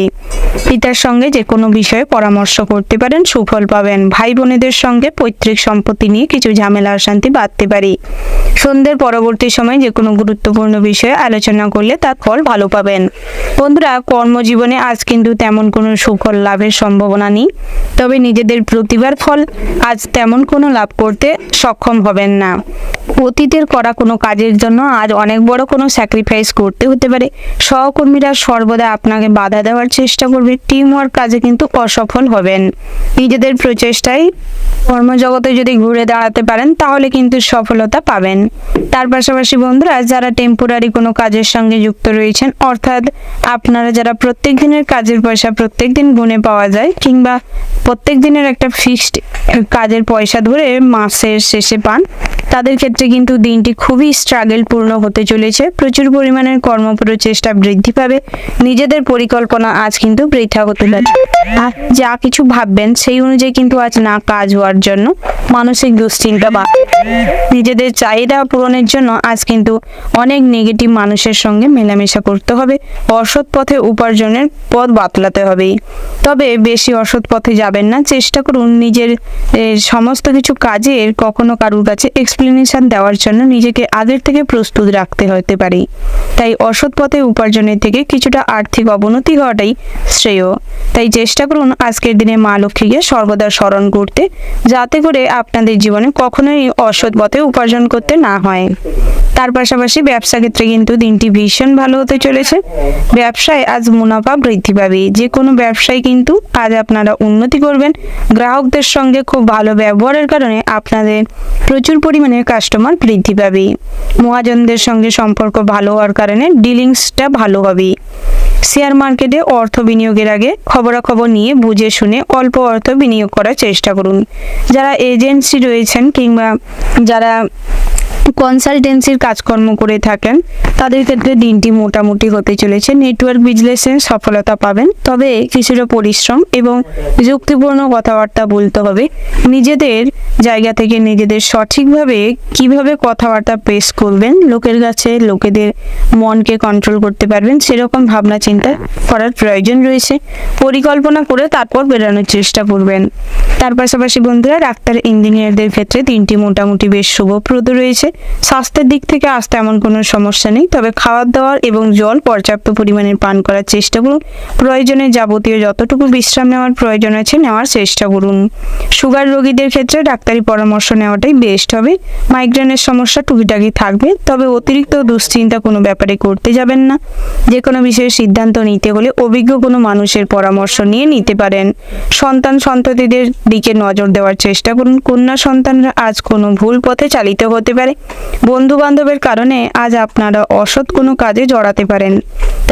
পিতার সঙ্গে যে কোনো বিষয়ে পরামর্শ করতে পারেন, সুফল পাবেন। ভাই বোনেদের সঙ্গে পৈতৃক সম্পত্তি নিয়ে কিছু ঝামেলা অশান্তি বাড়তে পারে। সন্ধ্যের পরবর্তী সময় যে কোনো গুরুত্বপূর্ণ বিষয়ে আলোচনা করলে তার ফল ভালো পাবেন। বন্ধুরা কর্মজীবনে আজ কিন্তু তেমন কোনো সুফল লাভের সম্ভাবনা নেই, তবে নিজেদের প্রতিভার ফল আজ তেমন কোনো লাভ করতে সক্ষম হবেন না। অতীতের করা কোনো কাজের জন্য আজ অনেক বড় কোনো স্যাক্রিফাইস করতে হতে পারে। সহকর্মীরা সর্বদা আপনাকে বাধা দেওয়ার চেষ্টা করবে, টিম ওয়ার্ক কাজে কিন্তু অসফল হবেন। নিজেদের প্রচেষ্টায় কর্মজগতে যদি ঘুরে দাঁড়াতে পারেন তাহলে কিন্তু সফলতা পাবেন। তার পাশাপাশি বন্ধুরা যারা টেম্পোরারি কোনো কাজের সঙ্গে যুক্ত রয়েছেন, অর্থাৎ আপনারা যারা প্রত্যেক দিনের কাজের পয়সা প্রত্যেক দিন গুনে পাওয়া যায় কিংবা প্রত্যেক দিনের একটা ফিক্সড কাজের পয়সা ধরে মাসের শেষে পান, তাদের ক্ষেত্রে কিন্তু দিনটি খুবই স্ট্রাগলপূর্ণ হতে চলেছে। প্রচুর পরিমাণের কর্মপ্রচেষ্টা বৃদ্ধি পাবে, নিজেদের পরিকল্পনা আজ কিন্তু বৃথা হতে পারে। আর যা কিছু ভাববেন সেই অনুযায়ী কিন্তু আজ না কাজ হওয়ার জন্য মানসিক দুশ্চিন্তা বা নিজেদের চাহিদা পূরণের জন্য আজ কিন্তু অনেক নেগেটিভ মানুষের সঙ্গে মেলামেশা করতে হবে, অসৎ পথে উপার্জনের পথ বাতলাতে হবে। তবে বেশি অসৎ পথে যাবেন না, চেষ্টা করুন নিজের সমস্ত কিছু কাজের কখনো কারুর কাছে এক্সপ্লেনেশন দেওয়ার জন্য নিজেকে আগের থেকে প্রস্তুত রাখতে হতে পারে। তাই অসৎ পথে উপার্জনের থেকে কিছুটা আর্থিক অবনতি হওয়াটাই শ্রেয়। তাই চেষ্টা করুন আজকের দিনে মা লক্ষ্মীকে সর্বদা স্মরণ করতে, যাতে করে আপনাদের জীবনে কখনোই অসৎ পথে উপার্জন করতে না হয়। তার পাশাপাশি ব্যবসা ক্ষেত্রে কিন্তু দিনটি ভীষণ ভালো হতে চলেছে। ব্যবসায় আজ মুনাফা বৃদ্ধি পাবে, যে কোনো ব্যবসায় কিন্তু আজ আপনারা উন্নতি করবেন। গ্রাহকদের সঙ্গে খুব ভালো ব্যবহারের কারণে আপনাদের প্রচুর পরিমাণে কাস্টমার বৃদ্ধি পাবে। মহাজনদের সঙ্গে সম্পর্ক ভালো হওয়ার কারণে ডিলিংসটা ভালো হবে। শেয়ার মার্কেটে অর্থ বিনিয়োগের আগে খবরাখবর নিয়ে বুঝে শুনে অল্প অর্থ বিনিয়োগ করার চেষ্টা করুন। যারা এজেন্সি রয়েছেন কিংবা যারা কনসালটেন্সির কাজকর্ম করে থাকেন তাদের ক্ষেত্রে দিনটি মোটামুটি হতে চলেছে। নেটওয়ার্ক বিজনেসে সফলতা পাবেন, তবে কিছুটা পরিশ্রম এবং যুক্তিপূর্ণ কথাবার্তা বলতে হবে। নিজেদের জায়গা থেকে নিজেদের সঠিকভাবে কিভাবে কথাবার্তা পেশ করবেন, লোকের কাছে লোকেদের মনকে কন্ট্রোল করতে পারবেন, সেরকম ভাবনা চিন্তা করার প্রয়োজন রয়েছে। পরিকল্পনা করে তারপর বেরানোর চেষ্টা করবেন। তার পাশাপাশি বন্ধুরা ডাক্তার ইঞ্জিনিয়ারদের ক্ষেত্রে দিনটি মোটামুটি বেশ শুভপ্রদ রয়েছে। স্বাস্থ্যের দিক থেকে আজ তেমন কোনো সমস্যা নেই, তবে খাওয়ার দাওয়ার এবং জল পর্যাপ্ত পরিমাণে পান করার চেষ্টা করুন। প্রয়োজনে যাবতীয় যতটুকু বিশ্রাম নেওয়ার প্রয়োজন আছে নেওয়ার চেষ্টা করুন। সুগার রোগীদের ক্ষেত্রে ডাক্তারি পরামর্শ নেওয়াটাই বেস্ট হবে। মাইগ্রেনের সমস্যা টুকিটাকি থাকবে, তবে অতিরিক্ত দুশ্চিন্তা কোনো ব্যাপারে করতে যাবেন না। যে কোনো বিষয়ে সিদ্ধান্ত নিতে হলে অভিজ্ঞ কোনো মানুষের পরামর্শ নিয়ে নিতে পারেন। সন্ততিদের দিকে নজর দেওয়ার চেষ্টা করুন। কন্যা সন্তানরা আজ কোনো ভুল পথে চালিত হতে পারে। বন্ধু বান্ধবের কারণে আজ আপনারা অসৎ কোনো কাজে জড়াতে পারেন,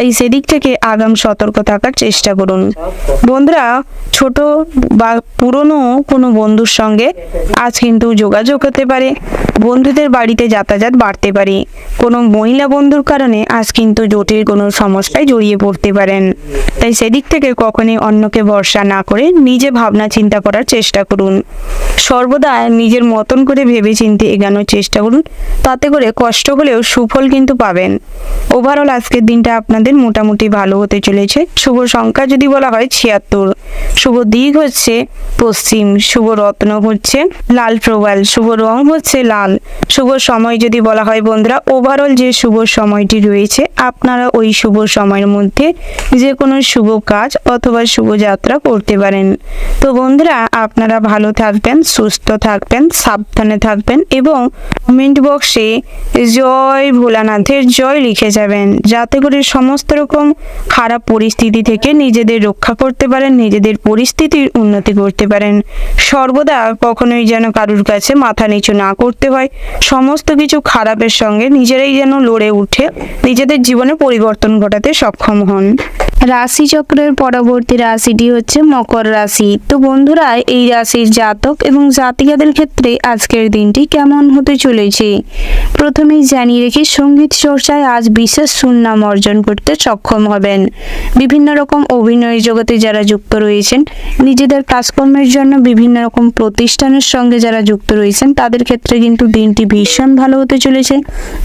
তাই সেদিক থেকে আগাম সতর্ক থাকার চেষ্টা করুন। বন্ধুরা, ছোট বা পুরনো কোনো বন্ধুর সঙ্গে আজ কিন্তু যোগাযোগ হতে পারে। বন্ধুদের বাড়িতে যাতায়াত বাড়তে পারে। কোনো মহিলা বন্ধুর কারণে আজ কিন্তু জটিল কোনো সমস্যায় জড়িয়ে পড়তে পারেন। তাই সেদিক থেকে কখনই অন্যকে ভরসা না করে নিজে ভাবনা চিন্তা করার চেষ্টা করুন। সর্বদা নিজের মতন করে ভেবে চিন্তে এগানোর চেষ্টা করুন, তাতে করে কষ্ট হলেও সুফল কিন্তু পাবেন। ওভারঅল আজকের দিনটা আপনাদের মোটামুটি ভালো হতে চলেছে। শুভ সংখ্যা যদি বলা হয় 76, শুভ দিক হচ্ছে পশ্চিম, শুভ রত্ন হচ্ছে লাল প্রবাল, শুভ রং হচ্ছে লাল। শুভ সময় যদি বলা হয় বন্ধুরা, ওভারঅল যে শুভ সময়টি রয়েছে আপনারা ওই শুভ সময়ের মধ্যে যে কোনো শুভ কাজ অথবা শুভ যাত্রা করতে পারেন। তো বন্ধুরা, আপনারা ভালো থাকবেন, সুস্থ থাকবেন, সাবধানে থাকবেন এবং কমেন্ট বক্সে জয় ভোলানাথের জয় লিখে যাবেন, যাতে করে সমস্ত রকম খারাপ পরিস্থিতি থেকে নিজেদের রক্ষা করতে পারেন, নিজেদের পরিস্থিতির উন্নতি করতে পারেন। সর্বদা কখনোই যেন কারুর কাছে মাথা নিচু না করতে হয়। সমস্ত কিছু খারাপের সঙ্গে নিজেরাই যেন লড়ে উঠে নিজেদের জীবনে পরিবর্তন ঘটাতে সক্ষম হন। রাশিচক্রের পরবর্তী রাশিটি হচ্ছে মকর রাশি। তো বন্ধুরা, এই রাশির জাতক এবং জাতিকাদের ক্ষেত্রে আজকের দিনটি কেমন হতে চলেছে প্রথমেই জানিয়ে রেখে, সঙ্গীত চর্চায় আজ বিশেষ সুনাম অর্জন করতে সক্ষম হবেন। বিভিন্ন রকম অভিনয় জগতে যারা যুক্ত রয়েছেন, নিজেদের কাজকর্মের জন্য বিভিন্ন রকম প্রতিষ্ঠানের সঙ্গে যারা যুক্ত রয়েছেন, তাদের ক্ষেত্রে কিন্তু দিনটি ভীষণ ভালো হতে চলেছে।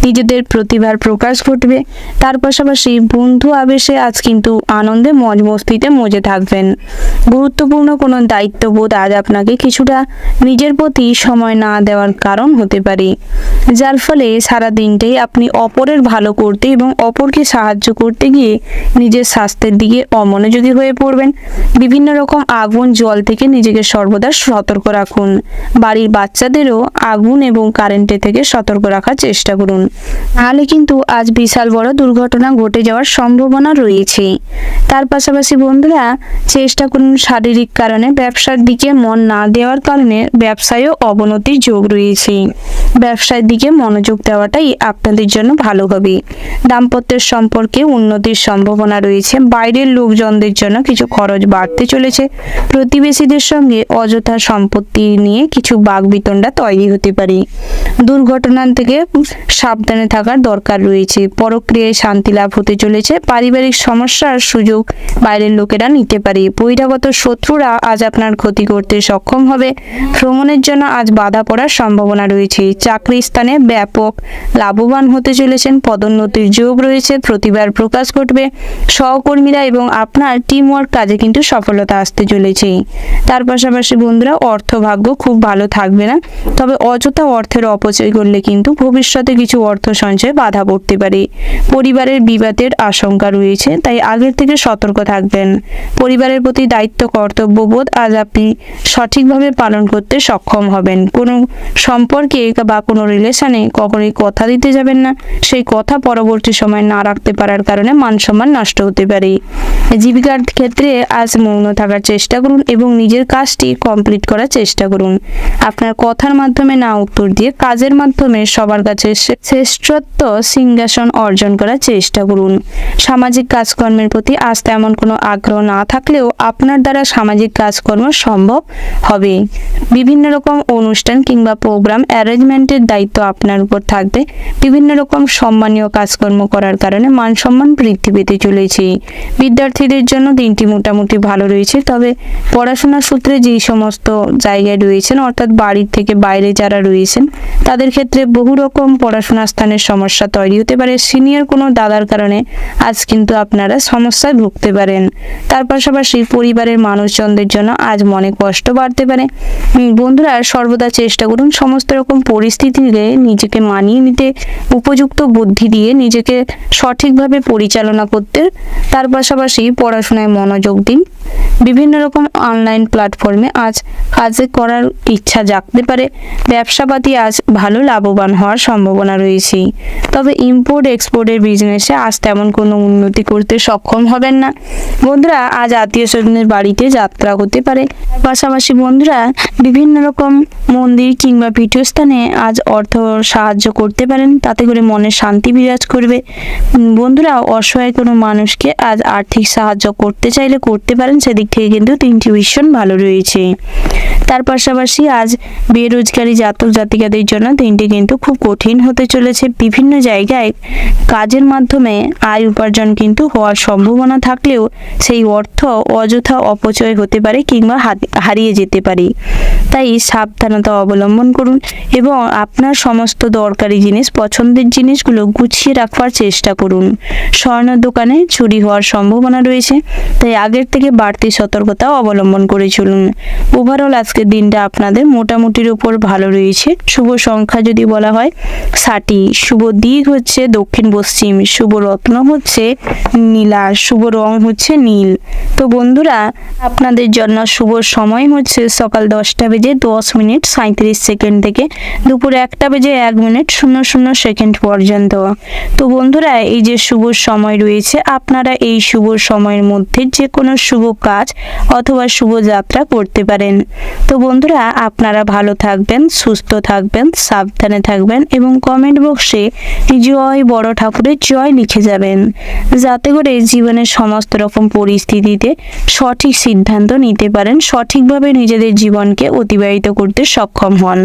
নিজেদের প্রতিভার প্রকাশ ঘটবে। তার পাশাপাশি বন্ধু আবেশে আজ কিন্তু আনন্দে মজ মস্তিতে মজে থাকবেন। গুরুত্বপূর্ণ কোনো দায়িত্ববোধ আজ আপনাকে কিছুটা নিজের প্রতি সময় না দেওয়ার কারণ হতে পারে, যার ফলে সারা দিনটাই আপনি অপরের ভালো করতে এবং অপরকে সাহায্য করতে গিয়ে নিজের স্বাস্থ্যের দিকে অমনোযোগী হয়ে পড়বেন। বিভিন্ন রকম আগুন জল থেকে নিজেকে সর্বদা সতর্ক রাখুন। বাড়ির বাচ্চাদেরও আগুন এবং কারেন্টের থেকে সতর্ক রাখার চেষ্টা করুন, নাহলে কিন্তু আজ বিশাল বড় দুর্ঘটনা ঘটে যাওয়ার সম্ভাবনা রয়েছে। তার পাশাপাশি বন্ধুরা, চেষ্টা করুন শারীরিক কারণে ব্যবসার দিকে মন না দেওয়ার কারণে ব্যবসায়ও অবনতির যোগ রয়েছে। ব্যবসার দিকে মনোযোগ দেওয়াটাই আপনাদের জন্য ভালো হবে। দাম্পত্যের সম্পর্কে উন্নতির সম্ভাবনা রয়েছে। বাইরের লোকজনদের জন্য কিছু খরচ বাড়তে চলেছে। প্রতিবেশীদের সঙ্গে অযথা সম্পত্তি নিয়ে কিছু বাকবিতণ্ডা তৈরি হতে পারে। দুর্ঘটনা থেকে সাবধানে থাকার দরকার রয়েছে। পরক্রিয়ায় শান্তি লাভ হতে চলেছে। পারিবারিক সমস্যার সুযোগ বাইরের লোকেরা নিতে পারে। বহিরাগত শত্রুরা আজ আপনার ক্ষতি করতে সক্ষম হবে। ভ্রমণের জন্য আজ বাধা পড়ার সম্ভাবনা রয়েছে। চাকরি স্থানে ব্যাপক লাভবান হতে চলেছেন। পদোন্নতির যোগ রয়েছে। প্রতিভার প্রকাশ ঘটবে। সহকর্মীরা এবং আপনার টিম ওয়ার্ক কাজে কিন্তু সফলতা আসতে চলেছে। তার পাশাপাশি বন্ধুরা, অর্থভাগ্য খুব ভালো থাকবে না, তবে অযথা অর্থের অপচয় করলে কিন্তু ভবিষ্যতে কিছু অর্থ সঞ্চয়ে বাধা পড়তে পারে। পরিবারের বিবাদের আশঙ্কা রয়েছে, তাই আগের থেকে সতর্ক থাকবেন। পরিবারের প্রতি দায়িত্ব কর্তব্যবোধ আজ আপনি সঠিকভাবে পালন করতে সক্ষম হবেন। কোনো সম্পর্কে বা কোনো রিলেশনে কখনোই কথা দিতে যাবেন না। সেই কথা পরবর্তী সময় না রাখতে পারার কারণে মান সম্মান নষ্ট হতে পারে। জীবিকার ক্ষেত্রে আজ মৌন থাকার চেষ্টা করুন এবং নিজের কাজটি কমপ্লিট করার চেষ্টা করুন। আপনার কথার মাধ্যমে না উত্তর দিয়ে কাজের মাধ্যমে সবার কাছে শ্রেষ্ঠত্ব সিংহাসন অর্জন করার চেষ্টা করুন। সামাজিক কাজকর্মের প্রতি আজ তেমন কোনো আগ্রহ না থাকলেও আপনার দ্বারা সামাজিক কাজকর্ম সম্ভব হবে। বিভিন্ন রকম অনুষ্ঠান কিংবা প্রোগ্রাম অ্যারেঞ্জমেন্টের দায়িত্ব আপনার উপর থাকবে। বিভিন্ন রকম সম্মানীয় কাজকর্ম করার কারণে মান সম্মান বৃদ্ধি পেতে চলেছে। বিদ্যার্থীদের জন্য দিনটি মোটামুটি ভালো রয়েছে, তবে পড়াশোনার সূত্রে যেই সমস্ত জায়গায় রয়েছেন, অর্থাৎ বাড়ির থেকে বাইরে যারা রয়েছেন, তাদের ক্ষেত্রে বহু রকম পড়াশোনার স্থানের সমস্যা তৈরি হতে পারে। সিনিয়র কোনো দাদার কারণে আজ কিন্তু আপনারা সমস্যায় ভুগতে পারেন। তার পাশাপাশি পরিবারের মানুষজনদের জন্য আজ মনে কষ্ট বাড়তে পারে। বন্ধুরা, সর্বদা চেষ্টা করুন সমস্ত রকম পরিস্থিতিতে নিজেকে মানিয়ে নিতে, উপযুক্ত বুদ্ধি দিয়ে নিজেকে সঠিকভাবে পরিচালনা করতে। তার পাশাপাশি পড়াশোনায় মনোযোগ দিন। বিভিন্ন রকম অনলাইন প্ল্যাটফর্মে আজ কাজে করার ইচ্ছা জাগতে পারে। ব্যবসাপাতি আজ ভালো লাভবান হওয়ার সম্ভাবনা রয়েছে, তবে ইম্পোর্ট এক্সপোর্টের বিজনেসে আজ তেমন কোনো উন্নতি করতে সক্ষম হবেন না। বন্ধুরা, আজ আত্মীয় স্বজনের বাড়িতে যাত্রা হতে পারে। পাশাপাশি বন্ধুরা, বিভিন্ন রকম মন্দির কিংবা পীঠস্থানে আজ অর্থ সাহায্য করতে পারেন, তাতে করে মনে শান্তি বিরাজ করবে। বন্ধুরা, অসহায় কোনো মানুষকে আজ আর্থিক সাহায্য করতে চাইলে করতে পারেন, সেদিক থেকে কিন্তু দিনটি ভীষণ ভালো রয়েছে। তার পাশাপাশি আজ বেরোজগারি জাতক জাতিকাদের জন্য দিনটি কিন্তু খুব কঠিন হতে চলেছে। বিভিন্ন জায়গায় কাজের মাধ্যমে আয় উপার্জন কিন্তু হওয়ার সম্ভাবনা থাকলেও সেই অর্থ অযথা অপচয় হতে পারে কিংবা হারিয়ে যেতে পারে। তাই সাবধানতা অবলম্বন করুন এবং আপনার সমস্ত দরকারি জিনিস, পছন্দের জিনিসগুলো গুছিয়ে রাখবার চেষ্টা করুন। স্বর্ণের দোকানে চুরি হওয়ার সম্ভাবনা রয়েছে, তাই আগের থেকে বাড়তি সতর্কতা অবলম্বন করে চলুন। ওভারঅল আজকের দিনটা আপনাদের মোটামুটির উপর ভালো রয়েছে। শুভ সংখ্যা যদি বলা হয় 60, শুভ দিক হচ্ছে দক্ষিণ পশ্চিম, শুভ রত্ন হচ্ছে নীলা, শুভ রং হচ্ছে নীল। তো বন্ধুরা, আপনাদের জন্য শুভ সময় হচ্ছে সকাল 10:10:37 থেকে দুপুর 1:01:00 পর্যন্ত। তো বন্ধুরা, এই যে শুভ সময় রয়েছে, আপনারা এই শুভ সময়ের মধ্যে যে কোনো শুভ কাজ অথবা শুভ যাত্রা করতে পারেন। তো বন্ধুরা, আপনারা ভালো থাকবেন, সুস্থ থাকবেন, সাবধানে থাকবেন এবং কমেন্ট বক্সে জয় বড় ঠাকুরের জয় লিখে যাবেন, যাতে করে জীবনের সমস্ত রকম পরিস্থিতিতে সঠিক সিদ্ধান্ত নিতে পারেন, সঠিকভাবে নিজেদের জীবনকে অতিবাহিত করতে সক্ষম হন।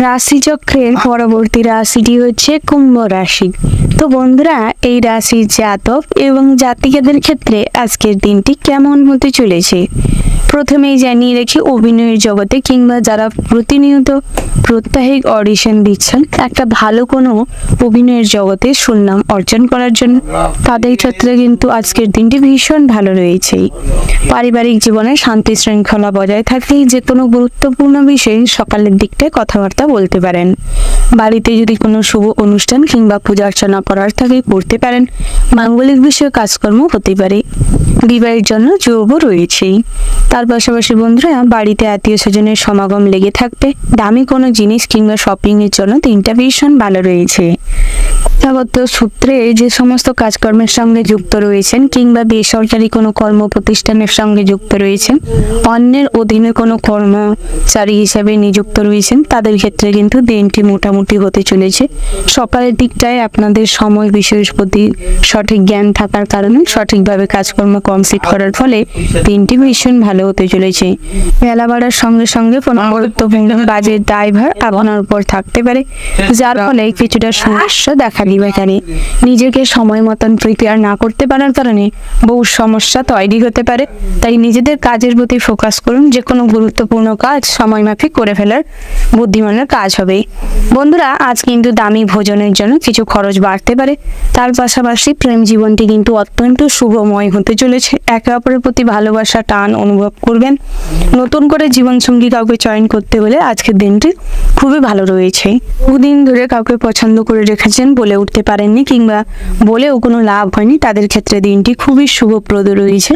রাশিচক্রের পরবর্তী রাশিটি হচ্ছে কুম্ভ রাশি। তো বন্ধুরা, এই রাশির জাতক এবং জাতিকাদের ক্ষেত্রে আজকের দিনটি কেমন হতে চলেছে প্রথমেই জানিয়ে রেখে, অভিনয়ের জগতে কিংবা যারা প্রতিনিয়ত প্রত্যাহিক অডিশন দিচ্ছেন একটা ভালো কোনো অভিনয়ের জগতে সুনাম অর্জন করার জন্য, তাদের ক্ষেত্রে কিন্তু আজকের দিনটি ভীষণ ভালো রয়েছে। পারিবারিক জীবনে শান্তি শৃঙ্খলা বজায় থাকলেই যে কোনো গুরুত্বপূর্ণ বিষয়ে সকালের দিকটায় কথাবার্তা বলতে পারেন। বাড়িতে যদি কোনো শুভ অনুষ্ঠান কিংবা পূজা অর্চনা করার থাকে করতে পারেন। মাঙ্গলিক বিষয়ে কাজকর্ম হতে পারে। বিবাহের জন্য যোগও রয়েছে। তার পাশাপাশি বন্ধুরা, বাড়িতে আত্মীয় স্বজনের সমাগম লেগে থাকবে। দামি কোনো জিনিস কিংবা শপিং এর জন্য দিনটা ভীষণ ভালো রয়েছে। শিক্ষাগত সূত্রে যে সমস্ত কাজকর্মের সঙ্গে যুক্ত রয়েছেন কিংবা বেসরকারি কোনো কর্ম প্রতিষ্ঠানের সঙ্গে যুক্ত রয়েছেন, অন্যের অধীনে কোনো কর্মচারী হিসেবে নিযুক্ত রয়েছেন, তাদের ক্ষেত্রে কিন্তু দিনটি মোটামুটি হতে চলেছে। সকালের দিকটায় আপনাদের সময় বিষয়ের প্রতি সঠিক জ্ঞান থাকার কারণে সঠিকভাবে কাজকর্ম কমপ্লিট করার ফলে দিনটি ভীষণ ভালো হতে চলেছে। বেলা বাড়ার সঙ্গে সঙ্গে কোনো গুরুত্বপূর্ণ কাজের দায়ভার আপনার উপর থাকতে পারে, যার ফলে কিছুটা সমস্যা দেখা দিবে। নিজেকে সময় মতন প্রিপেয়ার না করতে পারার কারণে বহু সমস্যা তৈরি হতে পারে। তাই নিজেদের কাজের প্রতি ফোকাস করুন। যে কোনো গুরুত্বপূর্ণ কাজ সময় মাফিক করে ফেলার বুদ্ধিমানের কাজ হবে। বন্ধুরা, আজ কিন্তু দামি ভোজনের জন্য কিছু খরচ বাড়তে পারে। তার পাশাপাশি প্রেম জীবনটি কিন্তু অত্যন্ত শুভময় হতে চলেছে। একে অপরের প্রতি ভালোবাসা টান অনুভব করবেন। নতুন করে জীবনসঙ্গী কাউকে চয়ন করতে হলে আজকের দিনটি খুবই ভালো রয়েছে। বহুদিন ধরে কাউকে পছন্দ করে রেখেছেন, বলে উঠতে পারেননি কিংবা বলেও কোনো লাভ হয়নি, তাদের ক্ষেত্রে দিনটি খুবই শুভপ্রদ রয়েছে।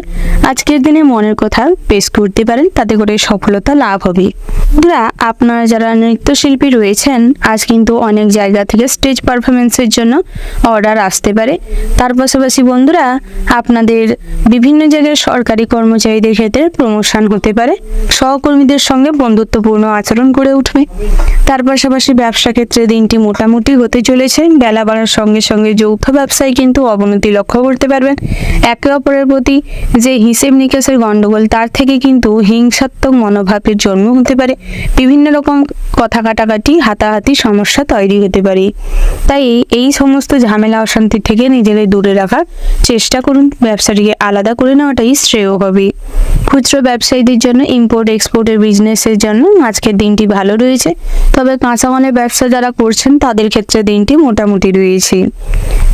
আজকের দিনে মনের কথা পেশ করতে পারেন, তাতে করে সফলতা লাভ হবে। বন্ধুরা, আপনারা যারা নৃত্যশিল্পী রয়েছেন, আজ কিন্তু অনেক জায়গা থেকে স্টেজ পারফরমেন্সের জন্য অর্ডার আসতে পারে। তার পাশাপাশি বন্ধুরা, আপনাদের বিভিন্ন জায়গায় সরকারি কর্মচারীদের ক্ষেত্রে প্রমোশন হতে পারে। সহকর্মীদের সঙ্গে বন্ধুত্বপূর্ণ আচরণ করে উঠবে। তার পাশাপাশি ব্যবসা ক্ষেত্রে দিনটি মোটামুটি হতে চলেছে। বেলা বাড়ার সঙ্গে সঙ্গে যৌথ ব্যবসায় কিন্তু অবনতি লক্ষ্য করতে পারবেন। একে অপরের প্রতি যে হিসেব নিকেশের গন্ডগোল, তার থেকে কিন্তু হিংসাত্মক মনোভাবের জন্ম হতে পারে। বিভিন্ন রকম কথা কাটাকাটি, হাতাহাতি সমস্যা তৈরি হতে পারে। তাই এই সমস্ত ঝামেলা অশান্তি থেকে নিজেদের দূরে রাখার চেষ্টা করুন। ব্যবসাটিকে আলাদা করে নেওয়াটাই শ্রেয় হবে। খুচরো ব্যবসায়ীদের জন্য ইম্পোর্ট এক্সপোর্টের বিজনেসের জন্য আজকের দিনটি ভালো রয়েছে। তবে কাঁচামালের ব্যবসা যারা করছেন তাদের ক্ষেত্রে দিনটি মোটামুটি রয়েছে।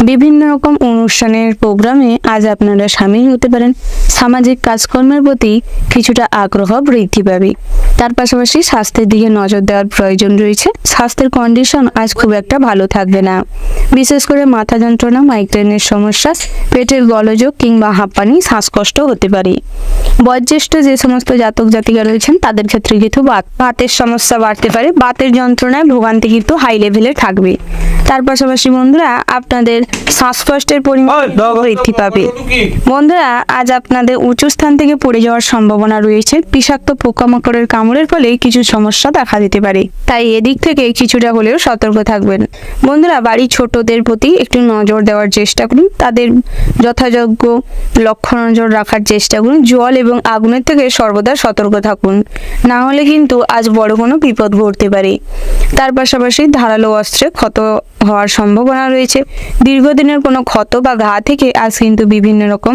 বিভিন্ন রকম অনুষ্ঠানের প্রোগ্রামে আজ আপনারা সামিল হতে পারেন। সামাজিক কাজকর্মের প্রতি কিছুটা আগ্রহ বৃদ্ধি পাবে। তার পাশাপাশি স্বাস্থ্যের দিকে নজর দেওয়ার প্রয়োজন রয়েছে। স্বাস্থ্যের কন্ডিশন আজ খুব একটা ভালো থাকবে না। বিশেষ করে মাথা যন্ত্রণা, মাইগ্রেনের সমস্যা, পেটের গোলযোগ কিংবা হাঁপানি, শ্বাসকষ্ট হতে পারে। বয়োজ্যেষ্ঠ যে সমস্ত জাতক জাতিকা রয়েছেন তাদের ক্ষেত্রে কিন্তু বাতের সমস্যা বাড়তে পারে। বাতের যন্ত্রণায় ভোগান্তি কিন্তু হাই লেভেলে থাকবে। তার পাশাপাশি বন্ধুরা আপনাদের শ্বাসকষ্টের পরিমাণ বৃদ্ধি পাবে। বন্ধুরা আজ আপনাদের উঁচু স্থান থেকে পড়ে যাওয়ার সম্ভাবনা রয়েছে। বিষাক্ত পোকামাকড়ের কামড়ের ফলে কিছু সমস্যা দেখা দিতে পারে, তাই এদিক থেকে কিছুটা হলেও সতর্ক থাকবেন। বন্ধুরা বাড়ির ছোটদের প্রতি একটু নজর দেওয়ার চেষ্টা করুন, তাদের যথাযোগ্য লক্ষ্য নজর রাখার চেষ্টা করুন। জল এবং আগুনের থেকে সর্বদা সতর্ক থাকুন, না হলে কিন্তু আজ বড় কোনো বিপদ ঘটতে পারে। তার পাশাপাশি ধারালো অস্ত্রে ক্ষত হওয়ার সম্ভাবনা রয়েছে। দীর্ঘদিনের কোনো ক্ষত বা ঘা থেকে আজ কিন্তু বিভিন্ন রকম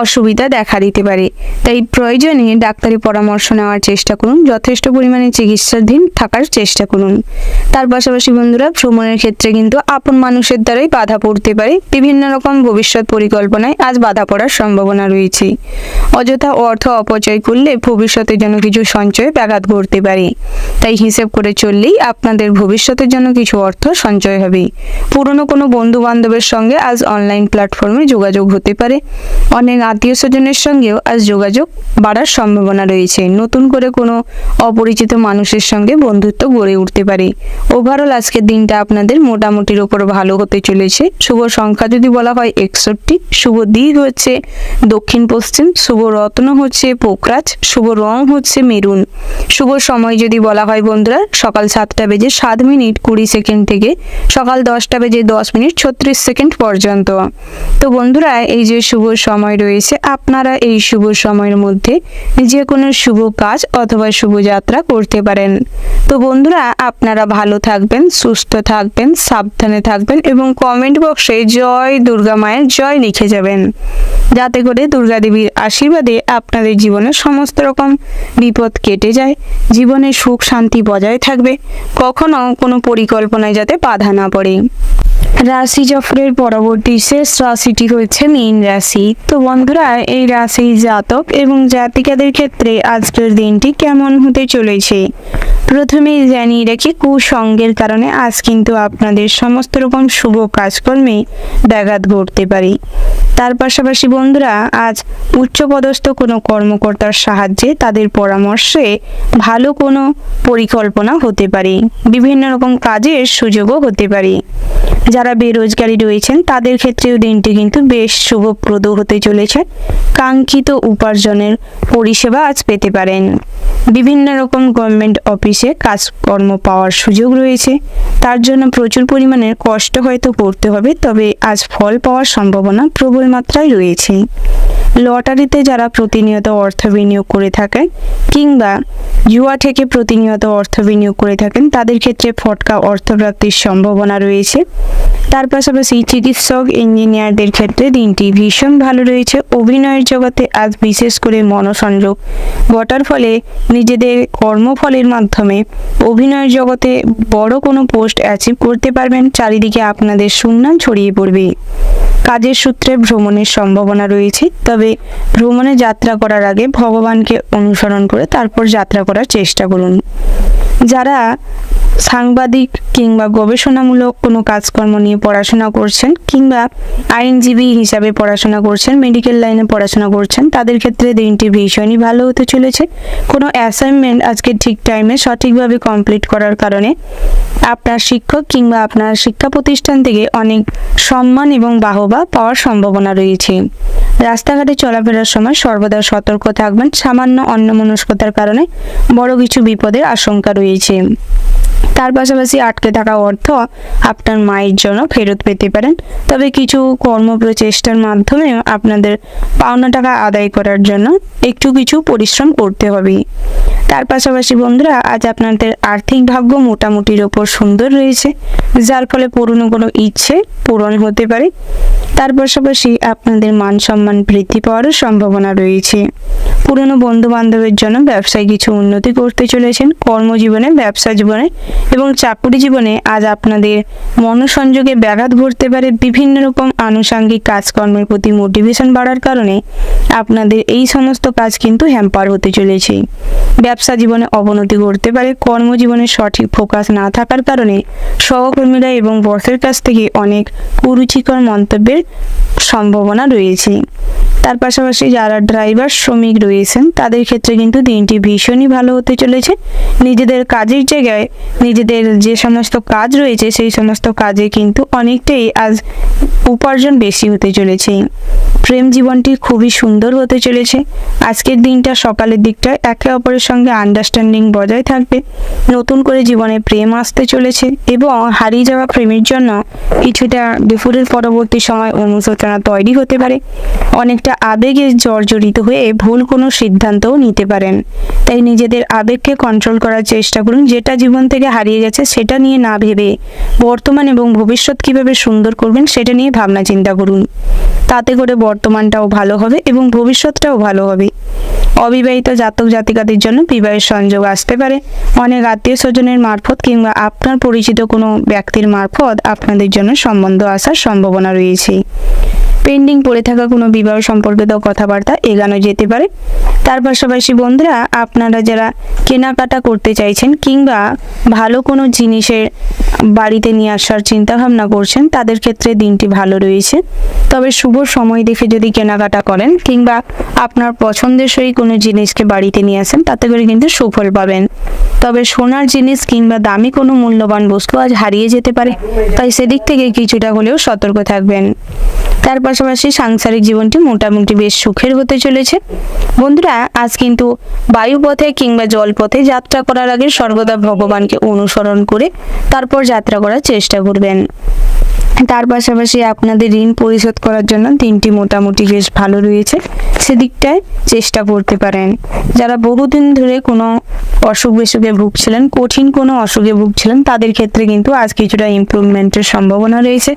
অসুবিধা দেখা দিতে পারে, তাই প্রয়োজনে ডাক্তারি পরামর্শ নেওয়ার চেষ্টা করুন। যথেষ্ট পরিমাণে চিকিৎসাধীন থাকার চেষ্টা করুন। তার পাশাপাশি বন্ধুরা ভ্রমণের ক্ষেত্রে কিন্তু আপন মানুষের দ্বারাই বাধা পড়তে পারে। বিভিন্ন রকম ভবিষ্যৎ পরিকল্পনায় আজ বাধা পড়ার সম্ভাবনা রয়েছে। অযথা অর্থ অপচয় করলে ভবিষ্যতের জন্য কিছু সঞ্চয়ে ব্যাঘাত ঘটতে পারে, তাই হিসেব করে চললেই আপনাদের ভবিষ্যতের জন্য কিছু অর্থ সঞ্চয় হবে। পুরনো কোনো বন্ধু বান্ধবের সঙ্গে আজ অনলাইন প্ল্যাটফর্মে যোগাযোগ হতে পারে। অনেক আত্মীয় স্বজনের সঙ্গেও আজ যোগাযোগ বাড়ার সম্ভাবনা রয়েছে। নতুন করে কোনো অপরিচিত মানুষের সঙ্গে বন্ধুত্ব গড়ে উঠতে পারে। ওভারঅল আজকের দিনটা আপনাদের মোটামুটির ওপর ভালো হতে চলেছে। শুভ সংখ্যা যদি বলা হয় 61, শুভ দিক হচ্ছে দক্ষিণ পশ্চিম, শুভ রত্ন হচ্ছে পোকরাজ, শুভ রং হচ্ছে মেরুন। শুভ সময় যদি বলা হয় বন্ধুরা সকাল 7:07:20 থেকে সকাল 10:10:36 পর্যন্ত। তো বন্ধুরা এই যে শুভ সময় রয়েছে, আপনারা এই শুভ সময়ের মধ্যে যে কোনো শুভ কাজ অথবা শুভযাত্রা করতে পারেন। তো বন্ধুরা আপনারা ভালো থাকবেন, সুস্থ থাকবেন, সাবধানে থাকবেন এবং কমেন্ট বক্সে জয় দুর্গা মায়ের জয় লিখে যাবেন, যাতে করে দুর্গা দেবীর আশীর্বাদে আপনাদের জীবনে সমস্ত রকম বিপদ কেটে যায়, জীবনে সুখ শান্তি বজায় থাকবে, কখনো কোনো পরিকল্পনায় যাতে বাধা না পড়ে। রাশি চক্রের পরবর্তী শেষ রাশিটি হচ্ছে মীন রাশি। তো বন্ধুরা এই রাশি জাতক এবং জাতিকাদের ক্ষেত্রে আজকের দিনটি কেমন হতে চলেছে প্রথমেই জানিয়ে রাখি, কুসঙ্গের কারণে আজ কিন্তু আপনাদের সমস্ত রকম শুভ কাজকর্মে ব্যাঘাত ঘটতে পারে। তার পাশাপাশি বন্ধুরা আজ উচ্চপদস্থ কোনো কর্মকর্তার সাহায্যে তাদের পরামর্শে ভালো কোনো পরিকল্পনা হতে পারে। বিভিন্ন রকম কাজের সুযোগও হতে পারে। যারা বেরোজগারি রয়েছেন তাদের ক্ষেত্রেও দিনটি কিন্তু বেশ শুভপ্রদ হতে চলেছে। কাঙ্ক্ষিত উপার্জনের পরিষেবা আজ পেতে পারেন। বিভিন্ন রকম গভর্নমেন্ট অফিসে কাজকর্ম পাওয়ার সুযোগ রয়েছে, তার জন্য প্রচুর পরিমাণে কষ্ট হয়তো করতে হবে, তবে আজ ফল পাওয়ার সম্ভাবনা প্রবল মাত্রায় রয়েছে। লটারিতে যারা প্রতিনিয়ত অর্থ বিনিয়োগ করে থাকেন কিংবা জুয়া থেকে প্রতিনিয়ত অর্থ বিনিয়োগ করে থাকেন তাদের ক্ষেত্রে ফটকা অর্থপ্রাপ্তির সম্ভাবনা রয়েছে। তার পাশাপাশি চিকিৎসক ইঞ্জিনিয়ারদের ক্ষেত্রে দিনটি ভীষণ ভালো রয়েছে। অভিনয়ের জগতে আজ বিশেষ করে মনোসংযোগ ঘটার ফলে নিজেদের কর্মফলের মাধ্যমে অভিনয়ের জগতে বড় কোনো পোস্ট অ্যাচিভ করতে পারবেন। চারিদিকে আপনাদের সুনাম ছড়িয়ে পড়বে। কাজের সূত্রে ভ্রমণের সম্ভাবনা রয়েছে, তবে ভ্রমণে যাত্রা করার আগে ভগবানকে অনুসরণ করে তারপর যাত্রা করার চেষ্টা করুন। যারা সাংবাদিক কিংবা গবেষণামূলক কোনো কাজকর্ম নিয়ে পড়াশোনা করছেন কিংবা আইনজীবী হিসাবে পড়াশোনা করছেন, মেডিকেল লাইনে পড়াশোনা করছেন, তাদের ক্ষেত্রে দিনটি ভীষণই ভালো হতে চলেছে। কোনো অ্যাসাইনমেন্ট আজকে ঠিক টাইমে সঠিকভাবে কমপ্লিট করার কারণে আপনার শিক্ষক কিংবা আপনার শিক্ষা প্রতিষ্ঠান থেকে অনেক সম্মান এবং বাহবা পাওয়ার সম্ভাবনা রয়েছে। রাস্তাঘাটে চলাফেরার সময় সর্বদা সতর্ক থাকবেন। সামান্য অন্যমনস্কতার কারণে বড় কিছু বিপদের আশঙ্কা রয়েছে। তার পাশাপাশি আটকে থাকা অর্থ আপনার মায়ের জন্য ফেরত পেতে পারেন, তবে কিছু কর্মপ্রচেষ্টার মাধ্যমে আপনাদের পাওনা টাকা আদায় করার জন্য একটু কিছু পরিশ্রম করতে হবে। তার পাশাপাশি বন্ধুরা আজ আপনাদের আর্থিক ভাগ্য মোটামুটির ওপর সুন্দর রয়েছে, যার ফলে পুরনো কোনো ইচ্ছে পূরণ হতে পারে। তার পাশাপাশি আপনাদের মান সম্মান বৃদ্ধি পাওয়ারও সম্ভাবনা রয়েছে। পুরনো বন্ধু বান্ধবের জন্য ব্যবসায় কিছু উন্নতি করতে চলেছেন। কর্মজীবনে, ব্যবসা জীবনে এবং চাকরি জীবনে আজ আপনাদের মনোসংযোগে ব্যাঘাত ঘটতে পারে। বিভিন্ন রকম আনুষঙ্গিক কাজকর্মের প্রতি মোটিভেশন বাড়ার কারণে আপনাদের এই সমস্ত কাজ কিন্তু হ্যাম্পার হতে চলেছে। ব্যবসা জীবনে অবনতি ঘটতে পারে। কর্মজীবনে সঠিক ফোকাস না থাকার কারণে সহকর্মীরা এবং বসের কাছ থেকে অনেক কুরুচিকর মন্তব্যের সম্ভাবনা রয়েছে। তার পাশাপাশি যারা ড্রাইভার শ্রমিক রয়েছে রয়েছেন তাদের ক্ষেত্রে কিন্তু দিনটি ভীষণই ভালো হতে চলেছে। নিজেদের কাজের জায়গায় নিজেদের যে সমস্ত কাজ রয়েছে সেই সমস্ত কাজে কিন্তু অনেকটাই আজ উপার্জন বেশি হতে চলেছে। প্রেম জীবনটি খুবই সুন্দর হতে চলেছে। আজকের দিনটা সকালের দিকটায় একে অপরের সঙ্গে আন্ডারস্ট্যান্ডিং বজায় থাকবে। নতুন করে জীবনে প্রেম আসতে চলেছে এবং হারিয়ে যাওয়া প্রেমের জন্য কিছুটা দুপুরের পরবর্তী সময় অনুশোচনা তৈরি হতে পারে। অনেকটা আবেগে জর্জরিত হয়ে ভুল কোনো সিদ্ধান্তও নিতে পারেন। তাই নিজেদের আবেগকে কন্ট্রোল করার চেষ্টা করুন। যেটা জীবন থেকে হারিয়ে গেছে সেটা নিয়ে না ভেবে বর্তমান এবং ভবিষ্যৎ কিভাবে সুন্দর করবেন সেটা নিয়ে ভাবনা চিন্তা করুন। তাতে করে বর্তমানটাও ভালো হবে এবং ভবিষ্যৎটাও ভালো হবে। অবিবাহিত জাতক জাতিকাদের জন্য বিবাহের সংযোগ আসতে পারে। অনেক আত্মীয় স্বজনের মারফত কিংবা আপনার পরিচিত কোনো ব্যক্তির মারফত আপনাদের জন্য সম্বন্ধ আসার সম্ভাবনা রয়েছে। পেন্ডিং পড়ে থাকা কোনো বিবাহ সম্পর্কিত কথাবার্তা এগানো যেতে পারে। তার পাশাপাশি বন্ধুরা, আপনারা যারা কেনাকাটা করতে চাইছেন কিংবা ভালো কোনো জিনিসের বাড়িতে নিয়ে আসার চিন্তা ভাবনা করছেন তাদের ক্ষেত্রে দিনটি ভালো রয়েছে। তবে শুভ সময় দেখে যদি কেনাকাটা করেন কিংবা আপনার পছন্দের সই কোনো জিনিসকে বাড়িতে নিয়ে আসেন তাতে করে কিন্তু সুফল পাবেন। তবে সোনার জিনিস কিংবা দামি কোনো মূল্যবান বস্তু আজ হারিয়ে যেতে পারে, তাই সেদিক থেকে কিছুটা হলেও সতর্ক থাকবেন। তার পাশাপাশি সাংসারিক জীবনটি মোটামুটি বেশ সুখের হতে চলেছে। বন্ধুরা, আজ কিন্তু বায়ুপথে কিংবা জলপথে যাত্রা করার আগে সর্বদা ভগবানকে অনুসরণ করে তারপর যাত্রা করার চেষ্টা করবেন। তার পাশাপাশি আপনাদের ঋণ পরিশোধ করার জন্য দিনটি মোটামুটি বেশ ভালো রয়েছে, সেদিকটায় চেষ্টা করতে পারেন। যারা বহুদিন ধরে কোনো অসুখ বিসুখে ভুগছিলেন, কঠিন কোনো অসুখে ভুগছিলেন তাদের ক্ষেত্রে কিন্তু আজ কিছুটা ইমপ্রুভমেন্টের সম্ভাবনা রয়েছে।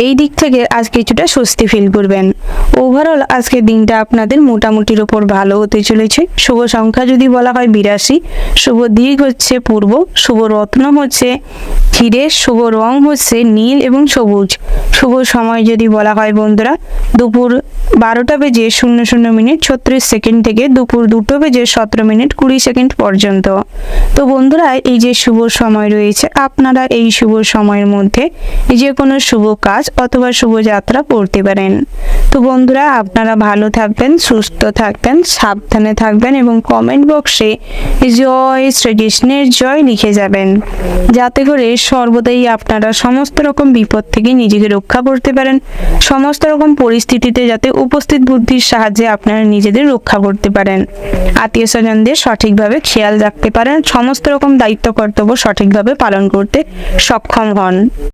এই দিক থেকে আজ কিছুটা স্বস্তি ফিল করবেন। ওভারঅল আজকের দিনটা আপনাদের মোটামুটির ওপর ভালো হতে চলেছে। শুভ সংখ্যা যদি বলা হয় 82, শুভ দিক হচ্ছে পূর্ব, শুভ রত্ন হচ্ছে হিরে, শুভ রং হচ্ছে নীল এবং সবুজ। শুভ সময় যদি বলা হয় বন্ধুরা, দুপুর 12:00:00 থেকে দুপুর 2:17:20 পর্যন্ত। তো বন্ধুরা, এই যে শুভ সময় রয়েছে আপনারা এই শুভ সময়ের মধ্যে যে কোনো শুভ কাজ অথবা শুভ যাত্রা করতে পারেন। তো বন্ধুরা, আপনারা ভালো থাকবেন, সুস্থ থাকবেন, সাবধানে থাকবেন এবং কমেন্ট বক্সে জয় শ্রীকৃষ্ণের জয় লিখে যাবেন, যাতে করে সর্বদাই আপনারা সমস্ত রকম বিপদ থেকে নিজেকে রক্ষা করতে পারেন। সমস্ত রকম পরিস্থিতিতে যাতে উপস্থিত বুদ্ধির সাহায্যে আপনারা নিজেদের রক্ষা করতে পারেন। আত্মীয় স্বজনদের সঠিকভাবে খেয়াল রাখতে পারেন, সমস্ত রকম দায়িত্ব কর্তব্য সঠিকভাবে পালন করতে সক্ষম হন।